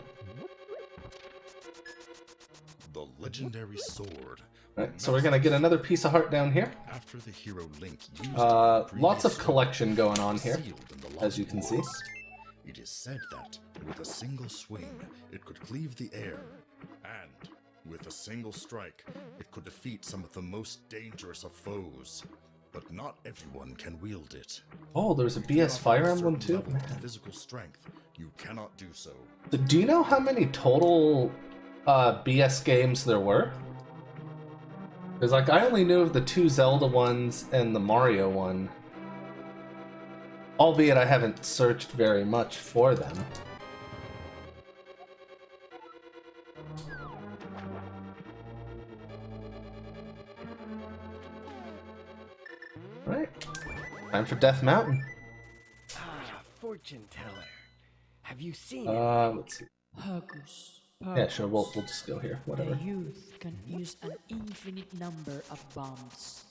The legendary sword Right, so we're gonna get another piece of heart down here. After the hero Link used Lots of collection going on here, as you can see. It is said that with a single swing, it could cleave the air, and with a single strike, it could defeat some of the most dangerous of foes. But not everyone can wield it. Oh, there's a BS Fire Emblem too? Level of physical strength, you cannot do so. Do you know how many total BS games there were? Because like I only knew of the 2 Zelda ones and the Mario one. Albeit I haven't searched very much for them. Right. Time for Death Mountain. Ah, fortune teller. Have you seen it? Let's see. Hocus Yeah, sure, we'll just go here, whatever. The youth can use an infinite number of bombs.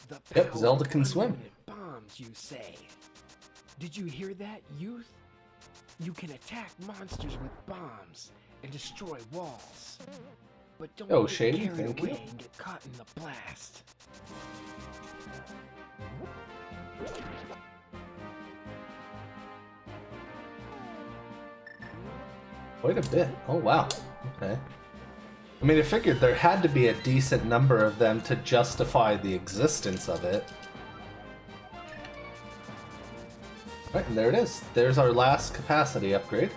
The Yep, power Zelda of can swim. unlimited bombs, you say? Did you hear that, youth? You can attack monsters with bombs and destroy walls. But don't Oh, get Shady, carried thank away you. and get caught in the blast. Quite a bit. Oh, wow. Okay. I mean, I figured there had to be a decent number of them to justify the existence of it. Right, and there it is. There's our last capacity upgrade.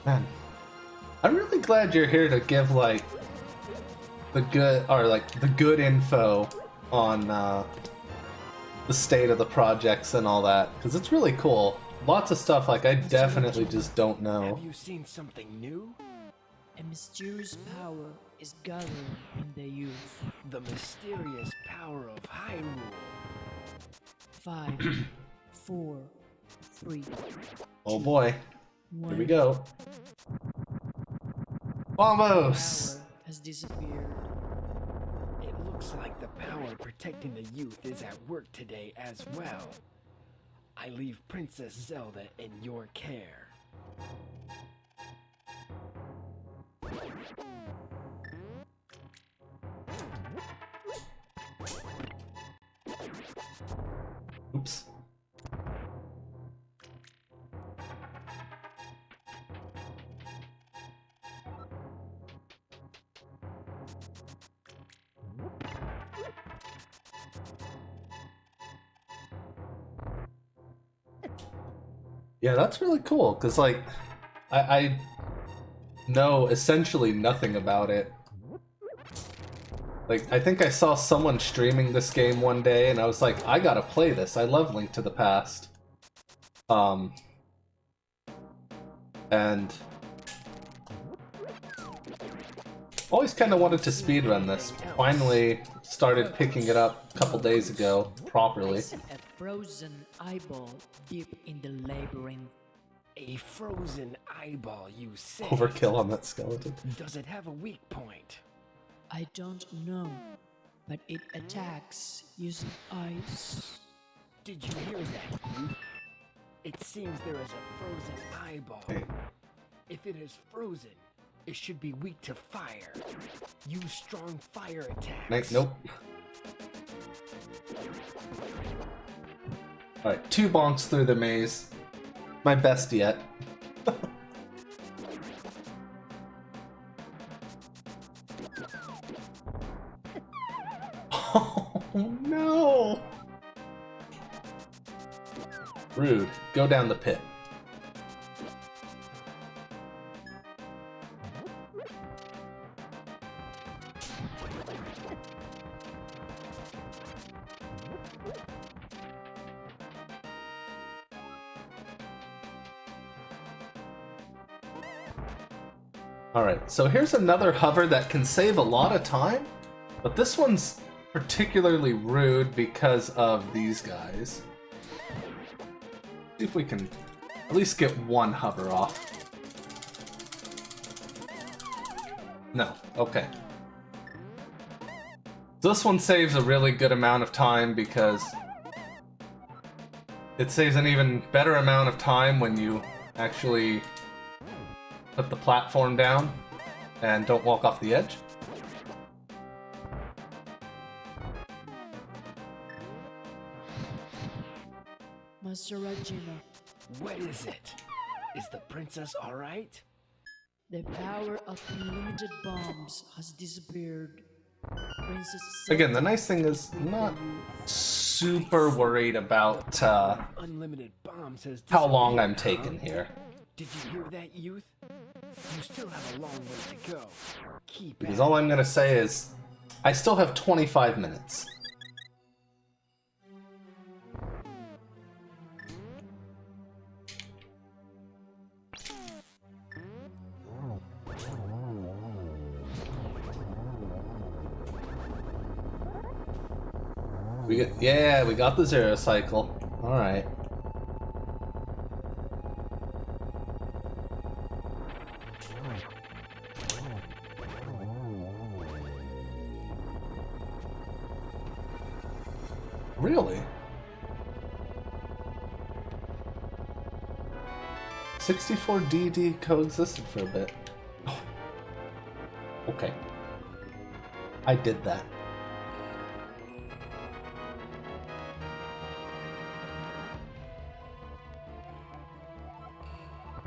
Man, I'm really glad you're here to give like the good info on the state of the projects and all that, because it's really cool. Lots of stuff like I definitely just don't know. Have you seen something new? A mysterious power is gathered in the youth. The mysterious power of Hyrule. 5, 4, 3. Oh boy, here we go. Almost. Power has disappeared. It looks like the power protecting the youth is at work today as well. I leave Princess Zelda in your care. Oops. Yeah, that's really cool, because, like, I know essentially nothing about it. Like, I think I saw someone streaming this game one day, and I was like, I gotta play this. I love Link to the Past. And always kind of wanted to speedrun this. Finally started picking it up a couple days ago, I properly. see a frozen eyeball deep in the labyrinth. A frozen eyeball, you say? Overkill on that skeleton. Does it have a weak point? I don't know, but it attacks using ice. Did you hear that, youth? It seems there is a frozen eyeball. If it is frozen, it should be weak to fire. Use strong fire attacks. Nope. Alright, 2 bonks through the maze. My best yet. Oh no! Rude. Go down the pit. Alright, so here's another hover that can save a lot of time, but this one's particularly rude because of these guys. See if we can at least get one hover off. No, okay. This one saves a really good amount of time because it saves an even better amount of time when you actually put the platform down and don't walk off the edge. Master Regina, What is it? Is the princess alright? the power of unlimited bombs has disappeared. Princess Again, the Zelda nice thing is I'm not super worried about Unlimited bombs has how long I'm disappeared, taking huh? here. Did you hear that, youth? You still have a long way to go. Keep Because at all it. I'm gonna say is I still have 25 minutes. We got the Zero cycle. Alright. Really? 64DD coexisted for a bit. Oh. Okay. I did that.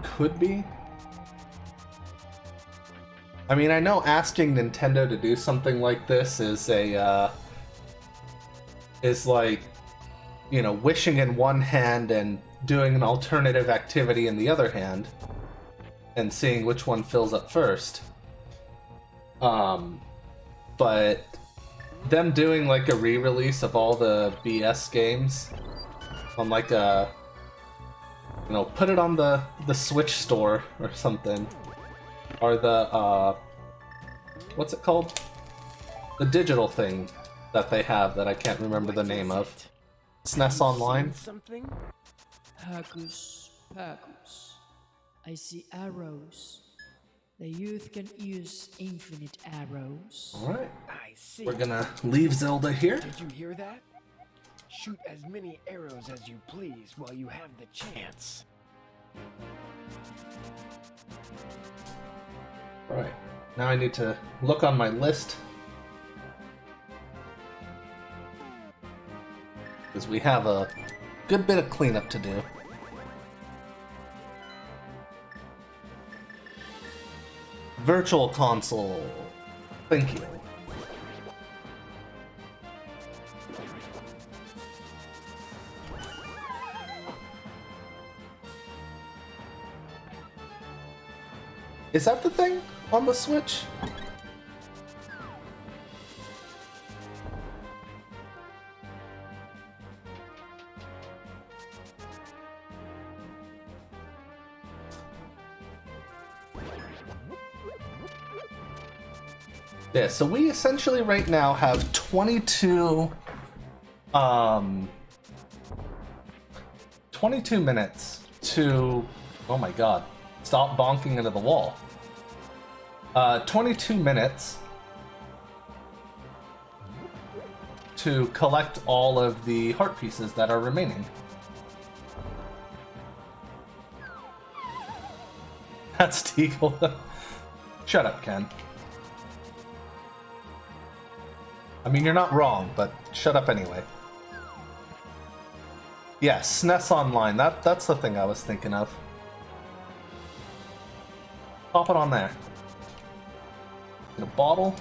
Could be. I mean, I know asking Nintendo to do something like this is like, you know, wishing in one hand and doing an alternative activity in the other hand, and seeing which one fills up first. But them doing like a re-release of all the BS games on like a, you know, put it on the Switch store or something, or the what's it called? The digital thing that they have that I can't remember the name of. SNES Online. Something? Hocus Pocus. I see arrows. The youth can use infinite arrows. Alright, I see. we're gonna leave Zelda here. Did you hear that? Shoot as many arrows as you please while you have the chance. Alright, now I need to look on my list. Because we have a good bit of cleanup to do. Virtual console. Thank you. Is that the thing on the Switch? Yeah, so we essentially right now have 22 minutes to, oh my god, stop bonking into the wall. 22 minutes to collect all of the heart pieces that are remaining. That's Deagle. Shut up, Ken. I mean, you're not wrong, but shut up anyway. Yeah, SNES Online. That's the thing I was thinking of. Pop it on there. In a bottle.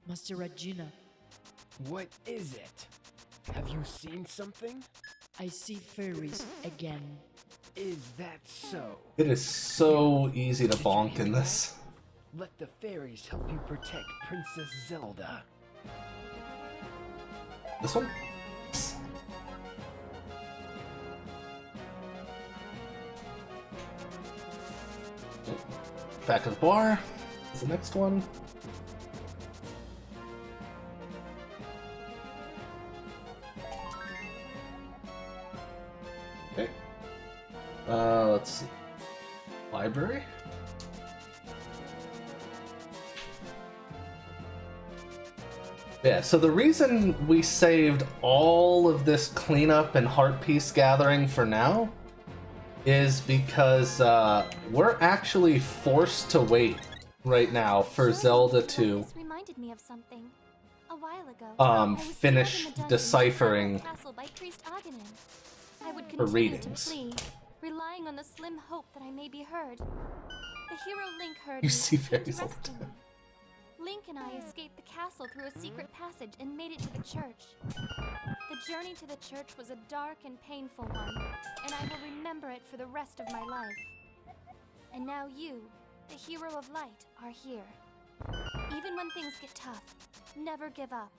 Master Regina, What is it? Have you seen something? I see fairies again. Is that so? It is so easy to bonk in this. Let the fairies help you protect Princess Zelda. This one? Back of the bar is the next one. Okay. Let's see. Library? Yeah, so the reason we saved all of this cleanup and heart piece gathering for now is because we're actually forced to wait right now for Zelda to This reminded me of something. A while ago, I was finish sealed in the dungeon deciphering inside the castle by Priest Aghanim. I would her continue readings. to plead, relying on the slim hope that I may be heard. The hero Link heard You me see and came to fairies all the rescue me. time. Link and I escaped the castle through a secret passage and made it to the church. The journey to the church was a dark and painful one, and I will remember it for the rest of my life. And now you, the hero of light, are here. Even when things get tough, never give up.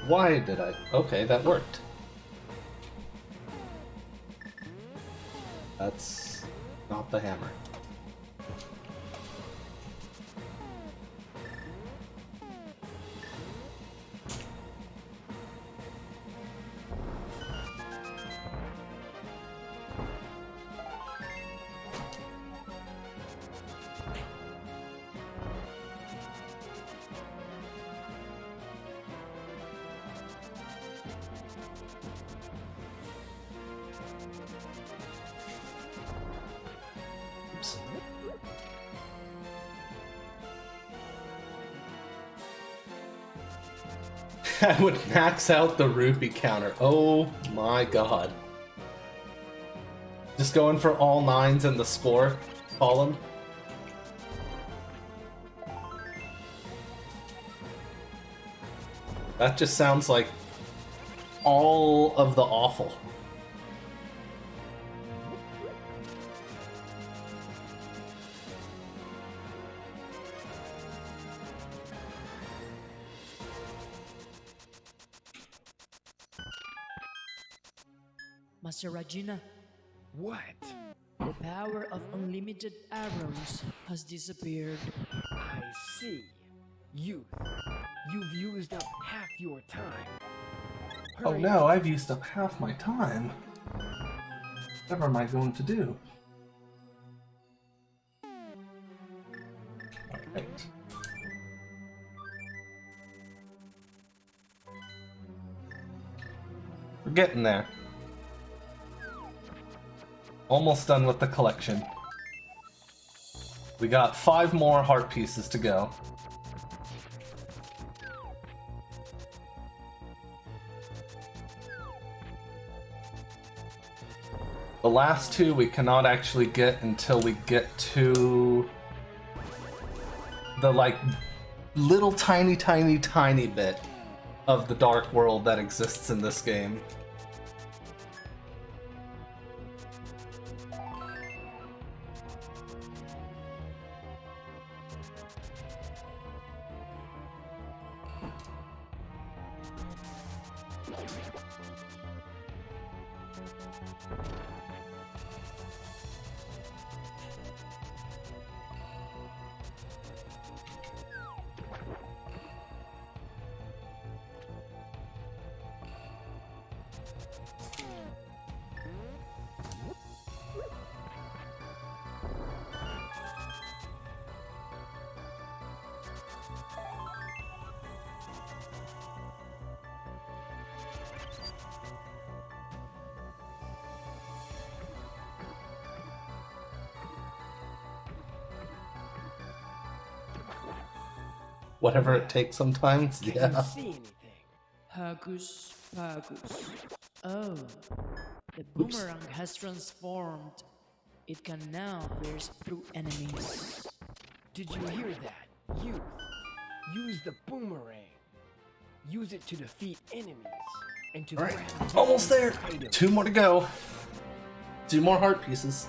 Why did I? Okay, that worked. That's not the hammer. Oops. I would max out the rupee counter. Oh my god. Just going for all 9s in the score column. That just sounds like all of the awful. Master Rajuna, What? the power of unlimited arrows has disappeared. I see. Youth, you've used up half your time. Oh Hurry no, up. I've used up half my time. Whatever am I going to do? Alright. We're getting there. Almost done with the collection. We got 5 more heart pieces to go. The last 2 we cannot actually get until we get to the like little tiny bit of the dark world that exists in this game. Whatever it takes sometimes, Can yeah. you see anything? Hagus Pagus. Oh, the boomerang has transformed. It can now pierce through enemies. Did you hear that? Youth, use the boomerang. Use it to defeat enemies and to Alright, grab almost there! items. 2 more to go. 2 more heart pieces.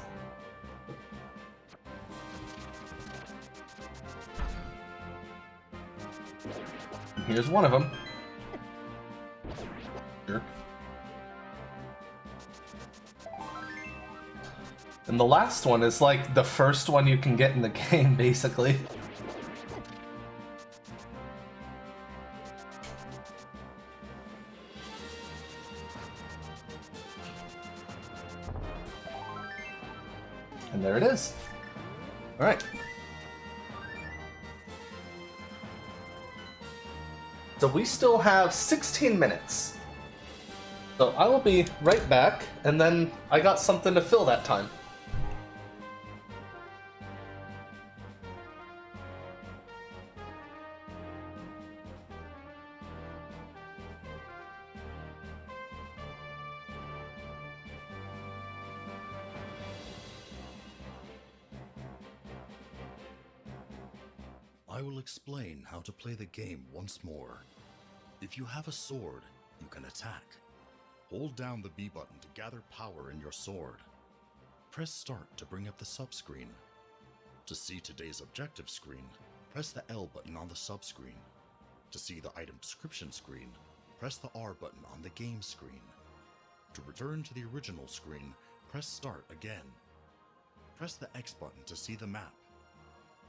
Here's one of them. Sure. And the last one is like the first one you can get in the game, basically. And there it is. All right. So we still have 16 minutes. So I will be right back, and then I got something to fill that time. I will explain how to play the game once more. If you have a sword, you can attack. Hold down the B button to gather power in your sword. Press start to bring up the subscreen. To see today's objective screen, press the L button on the subscreen. To see the item description screen, press the R button on the game screen. To return to the original screen, press start again. Press the X button to see the map.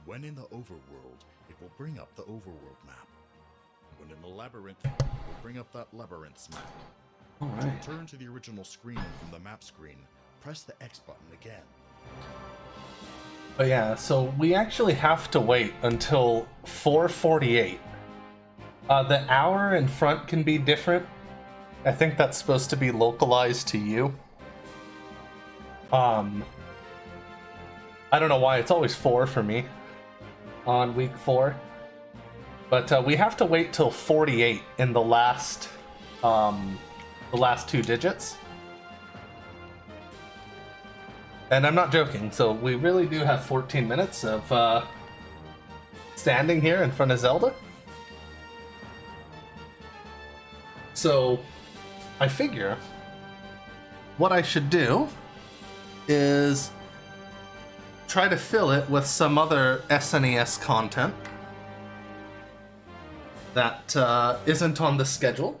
When in the overworld, it will bring up the overworld map. When in the labyrinth, it will bring up that labyrinth's map. All To right. return to the original screen from the map screen, press the X button again. But yeah, so we actually have to wait until 4:48. The hour in front can be different. I think that's supposed to be localized to you. I don't know why it's always 4 for me on week 4. But we have to wait till 48 in the last 2 digits. And I'm not joking, so we really do have 14 minutes of standing here in front of Zelda. So I figure what I should do is try to fill it with some other SNES content that isn't on the schedule.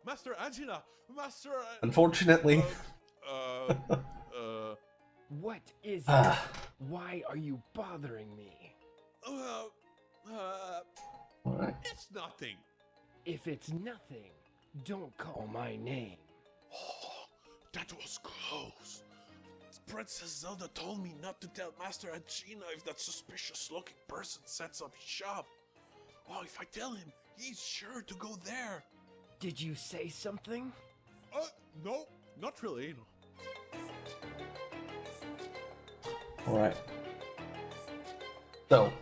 Master Angela! Master... Unfortunately. What is it? Ah. Why are you bothering me? Alright. It's nothing. If it's nothing, don't call my name. Oh, that was close. Princess Zelda told me not to tell Master Agina if that suspicious-looking person sets up shop. Oh, if I tell him, he's sure to go there. Did you say something? No, not really. Alright. So,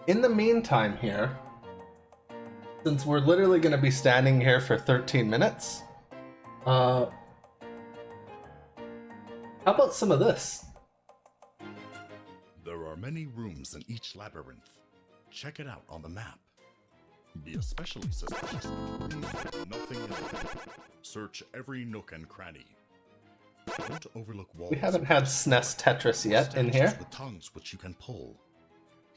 in the meantime here, since we're literally going to be standing here for 13 minutes, how about some of this? There are many rooms in each labyrinth. Check it out on the map. Be especially suspicious of rooms with nothing in them. Search every nook and cranny. Don't overlook walls. We haven't had SNES Tetris yet in Statues here. with tongues which you can pull.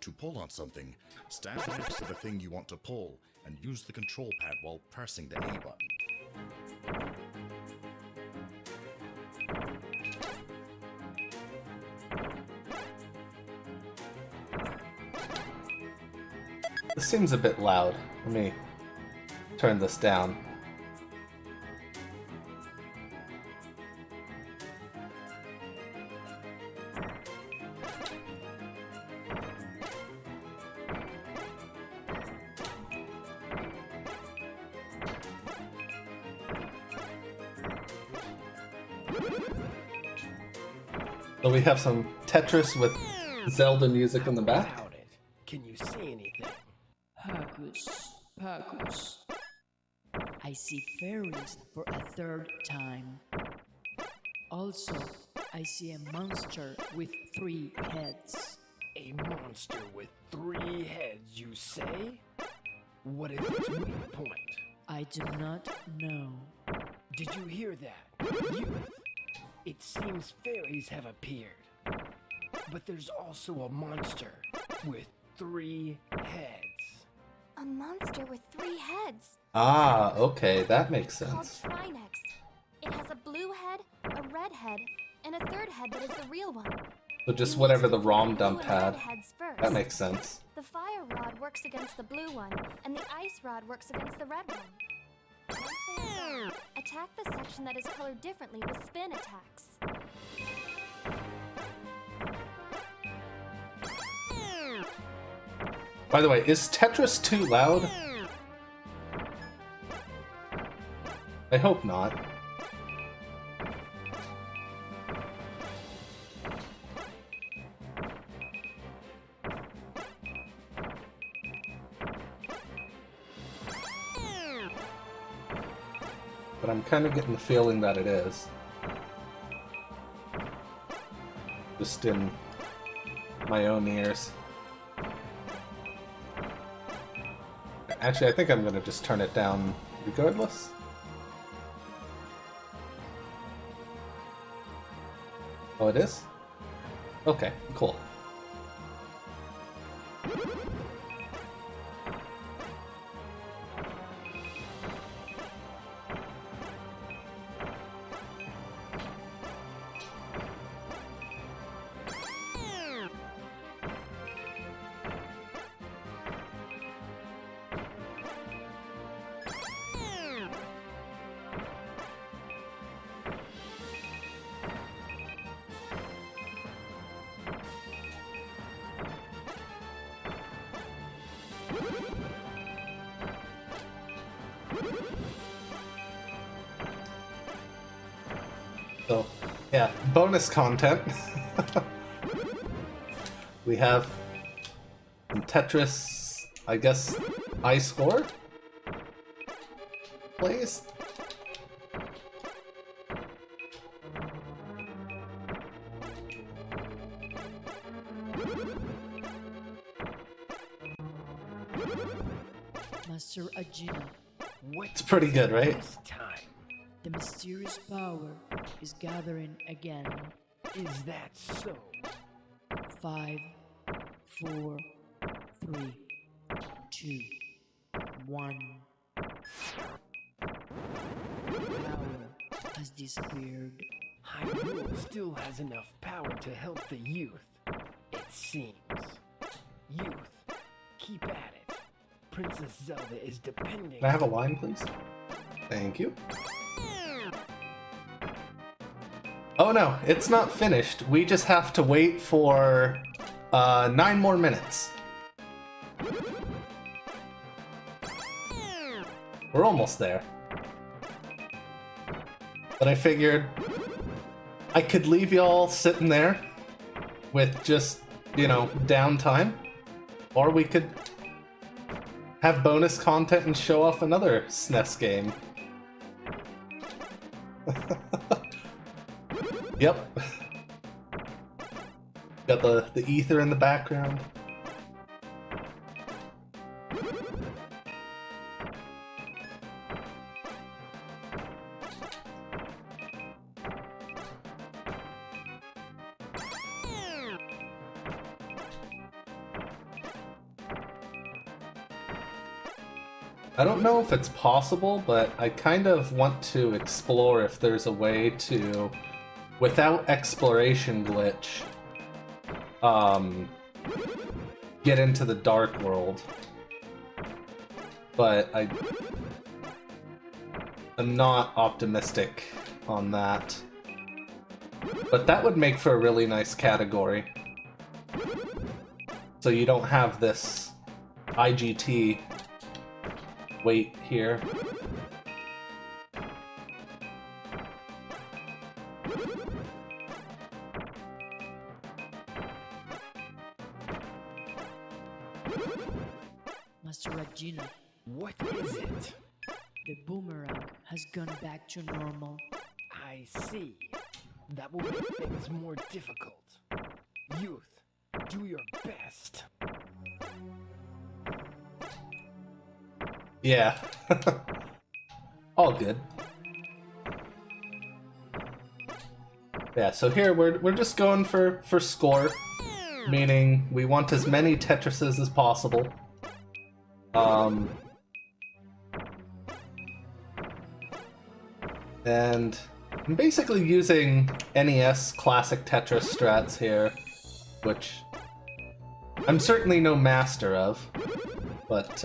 To pull on something, stand next to the thing you want to pull and use the control pad while pressing the A button. This seems a bit loud. Let me turn this down. So we have some Tetris with Zelda music in the back. How about it? Can you see anything? Hocus pocus. I see fairies for a third time. Also, I see a monster with 3 heads. A monster with 3 heads, you say? What is its weak point? I do not know. Did you hear that, youth? It seems fairies have appeared. But there's also a monster with 3 heads. A monster with 3 heads. Ah, okay, that makes It's called sense. Tunic. It has a blue head, a red head, and a 3rd head that is the real one. So just You whatever need to the defeat ROM blue dump and red had. heads first. That makes sense. The fire rod works against the blue one, and the ice rod works against the red one. Once they are gone, attack the section that is colored differently with spin attacks. By the way, is Tetris too loud? I hope not. But I'm kind of getting the feeling that it is. Just in my own ears. Actually, I think I'm gonna just turn it down regardless. Oh, it is? Okay, cool. So, yeah, bonus content. We have some Tetris, I guess, high score? Please? Master Agina, It's pretty good, right? This time, the mysterious power is gathering again. is that so? 5, 4, 3, 2, 1. Power has disappeared. Hyrule still has enough power to help the youth, it seems. Youth, keep at it. Princess Zelda is depending. Can I have a line, please? Thank you. Oh no, it's not finished. We just have to wait for 9 more minutes. We're almost there. But I figured I could leave y'all sitting there with just, you know, downtime. Or we could have bonus content and show off another SNES game. Yep. Got the ether in the background. I don't know if it's possible, but I kind of want to explore if there's a way to, without exploration glitch, get into the dark world. But I'm not optimistic on that. But that would make for a really nice category. So you don't have this IGT wait here. Master Regina, What is it? the boomerang has gone back to normal. I see. That will make things more difficult. Youth, do your best. Yeah. All good. Yeah, so here we're just going for score, meaning we want as many Tetrises as possible. And I'm basically using NES classic Tetris strats here, which I'm certainly no master of, but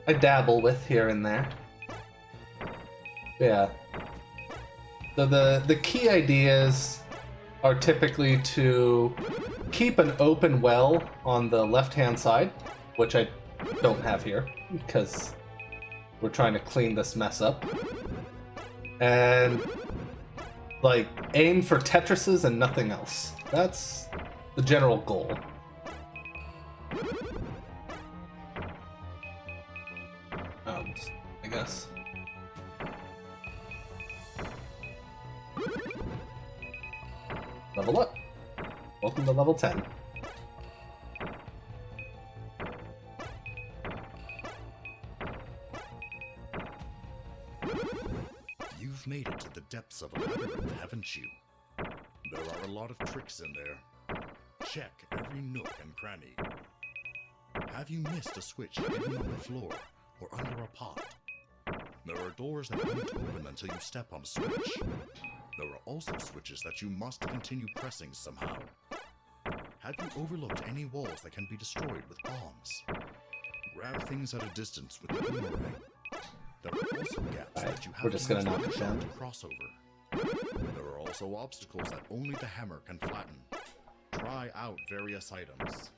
I dabble with here and there. Yeah. So the key ideas are typically to keep an open well on the left-hand side, which I don't have here, because we're trying to clean this mess up. And, like, aim for Tetrises and nothing else. That's the general goal. I guess. Level up. Welcome to level 10. You've made it to the depths of a labyrinth, haven't you? There are a lot of tricks in there. Check every nook and cranny. Have you missed a switch hidden on the floor or under a pot? There are doors that won't open until you step on a switch. There are also switches that you must continue pressing somehow. Have you overlooked any walls that can be destroyed with bombs? Grab things at a distance with the boomerang. There are also gaps that you have to use the shot to cross over. There are also obstacles that only the hammer can flatten. Try out various items.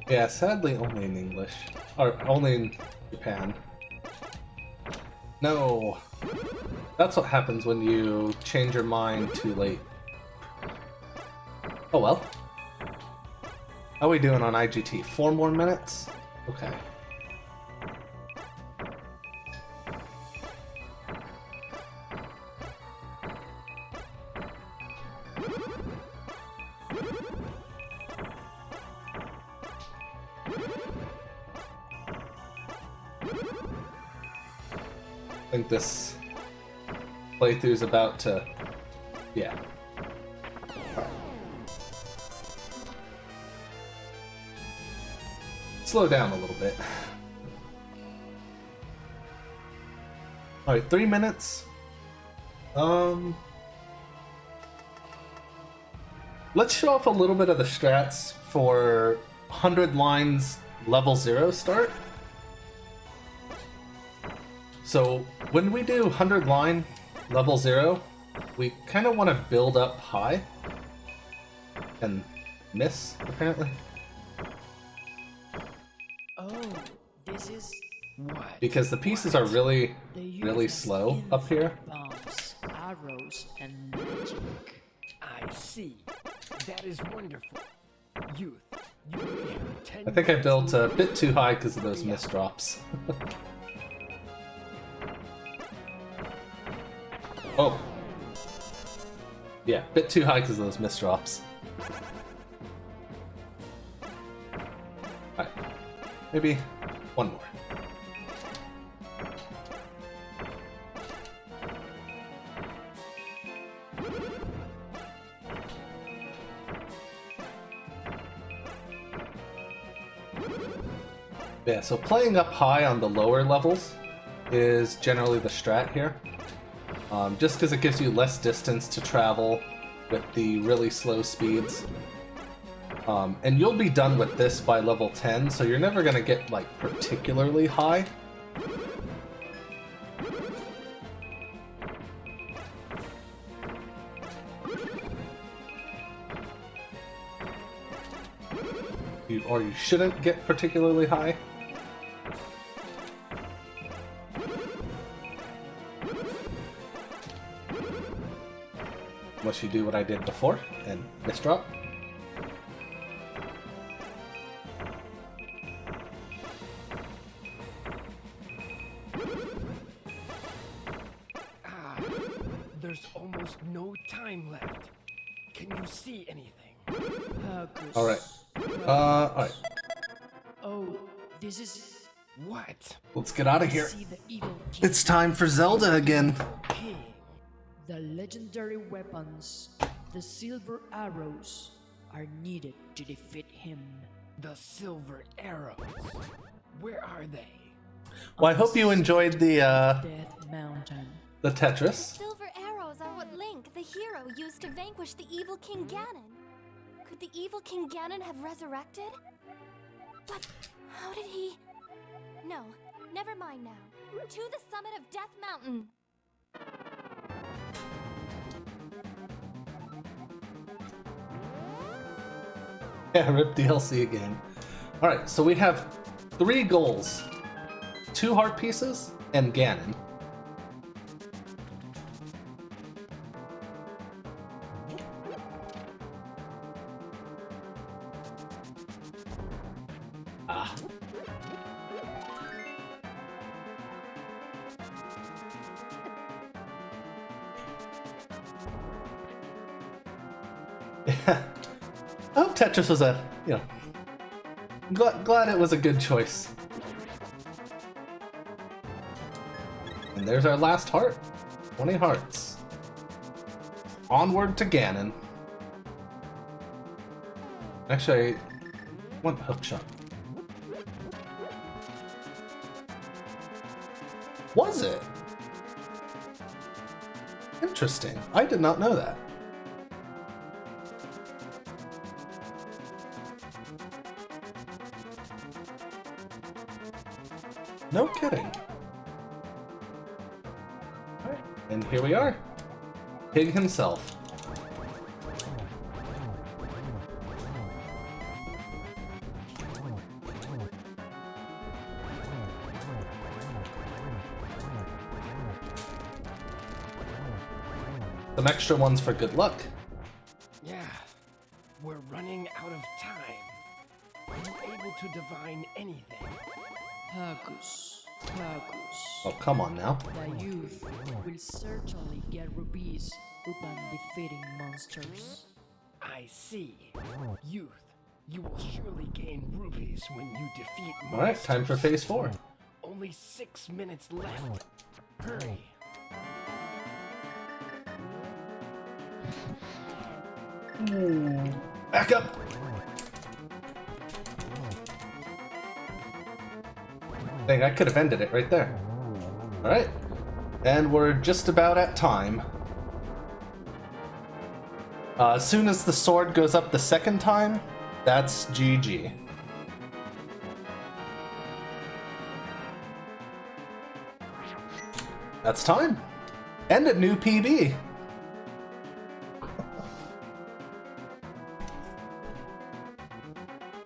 Yeah, sadly only in English. Or only in Japan. No! That's what happens when you change your mind too late. Oh well. How are we doing on IGT? 4 more minutes? Okay. I think this playthrough's about to... yeah. Alright. Slow down a little bit. Alright, 3 minutes. Let's show off a little bit of the strats for 100 lines level 0 start. So when we do 100 line level 0, we kind of want to build up high and miss, apparently. Oh, this is What? Because the pieces are really slow up here. Bombs, arrows, and magic. I see. That is wonderful. Youth, you may have 10 I think I built a minutes bit too high because of those miss drops. Oh. Yeah, bit too high because of those miss drops. Alright. Maybe one more. Yeah, so playing up high on the lower levels is generally the strat here. Just because it gives you less distance to travel with the really slow speeds. And you'll be done with this by level 10, so you're never going to get, like, particularly high. Or you shouldn't get particularly high. unless you do what I did before and misdrop. There's almost no time left. Can you see anything? Alright. Alright. Oh, this is... What? Let's get out of here. See the evil king. It's time for Zelda again. King. The legendary weapons, the silver arrows, are needed to defeat him. The silver arrows. Where are they? Well, I hope you enjoyed the Death Mountain. Tetris. Silver arrows are what Link, the hero, used to vanquish the evil King Ganon. Could the evil King Ganon have resurrected? But how did he... No, never mind now. To the summit of Death Mountain! Yeah, rip DLC again. Alright, so we have 3 goals. 2 heart pieces and Ganon. Ah. Yeah. I hope Tetris was a, you know, glad it was a good choice. And there's our last heart. 20 hearts. Onward to Ganon. Actually, I want hookshot. Was it? Interesting. I did not know that. No kidding. Alright, and here we are. Pig himself. Some extra ones for good luck. Yeah, we're running out of time. Are you able to divine anything? Hagus. Oh, come on now. The youth will certainly get rupees upon defeating monsters. I see. Youth, you will surely gain rupees when you defeat monsters. Alright, time for phase 4. Only 6 minutes left. Hurry. Back up! Dang, I could have ended it right there. Alright. And we're just about at time. As soon as the sword goes up the second time, that's GG. That's time. And a new PB.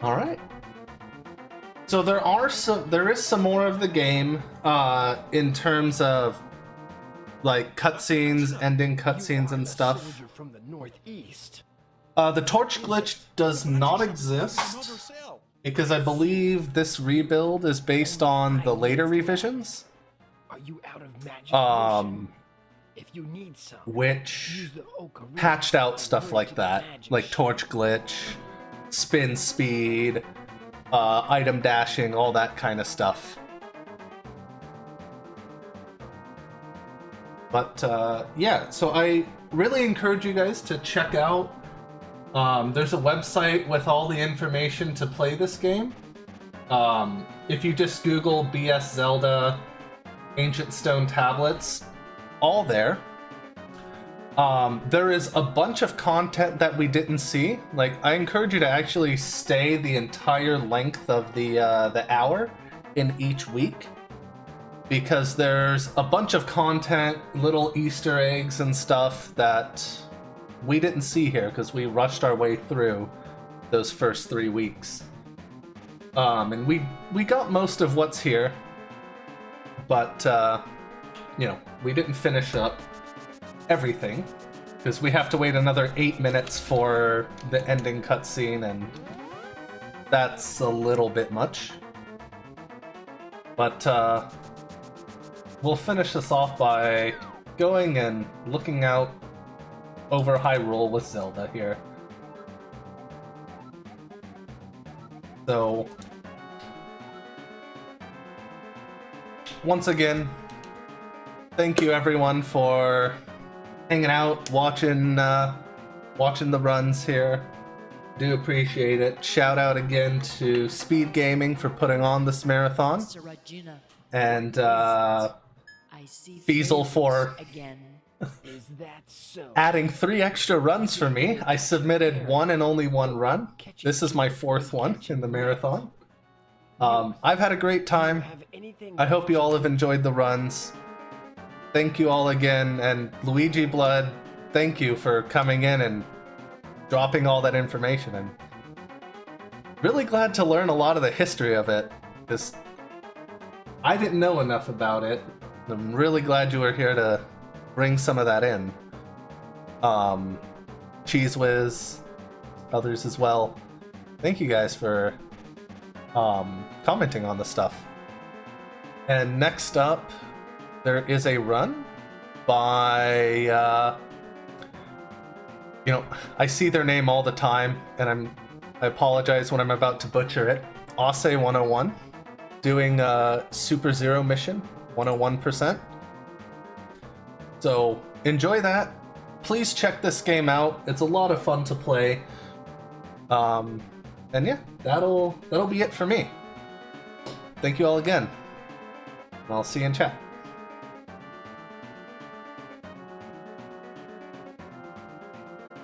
Alright. So there is some more of the game in terms of like cutscenes, ending cutscenes and stuff. Soldier from the northeast. The torch glitch does not exist because I believe this rebuild is based on the later revisions, Are you out of magic potion? If you need some, which use the ocarina patched out and stuff learn like to that, magic like shit. torch glitch, spin speed, item dashing, all that kind of stuff. But yeah, so I really encourage you guys to check out. There's a website with all the information to play this game. If you just Google BS Zelda Ancient Stone Tablets, all there. There is a bunch of content that we didn't see. Like, I encourage you to actually stay the entire length of the hour in each week, because there's a bunch of content, little Easter eggs and stuff that we didn't see here because we rushed our way through those first 3 weeks. And we got most of what's here, but you know, we didn't finish up everything. because we have to wait another 8 minutes for the ending cutscene, and that's a little bit much. But we'll finish this off by going and looking out over Hyrule with Zelda here. So, once again, thank you everyone for hanging out, watching the runs here. Do appreciate it. Shout out again to SpeedGaming for putting on this marathon, and Feasel for Is that so? adding 3 extra runs for me. I submitted 1 and only 1 run. This is my 4th one in the marathon. I've had a great time. I hope you all have enjoyed the runs. Thank you all again, and Luigi Blood, thank you for coming in and dropping all that information. I'm really glad to learn a lot of the history of it, because I didn't know enough about it. I'm really glad you were here to bring some of that in. Cheese Whiz, others as well. Thank you guys for commenting on the stuff. And next up, there is a run by, I see their name all the time, and I apologize when I'm about to butcher it. Ase101, doing a Super Zero mission, 101%. So enjoy that. Please check this game out. It's a lot of fun to play. And yeah, that'll be it for me. Thank you all again. And I'll see you in chat.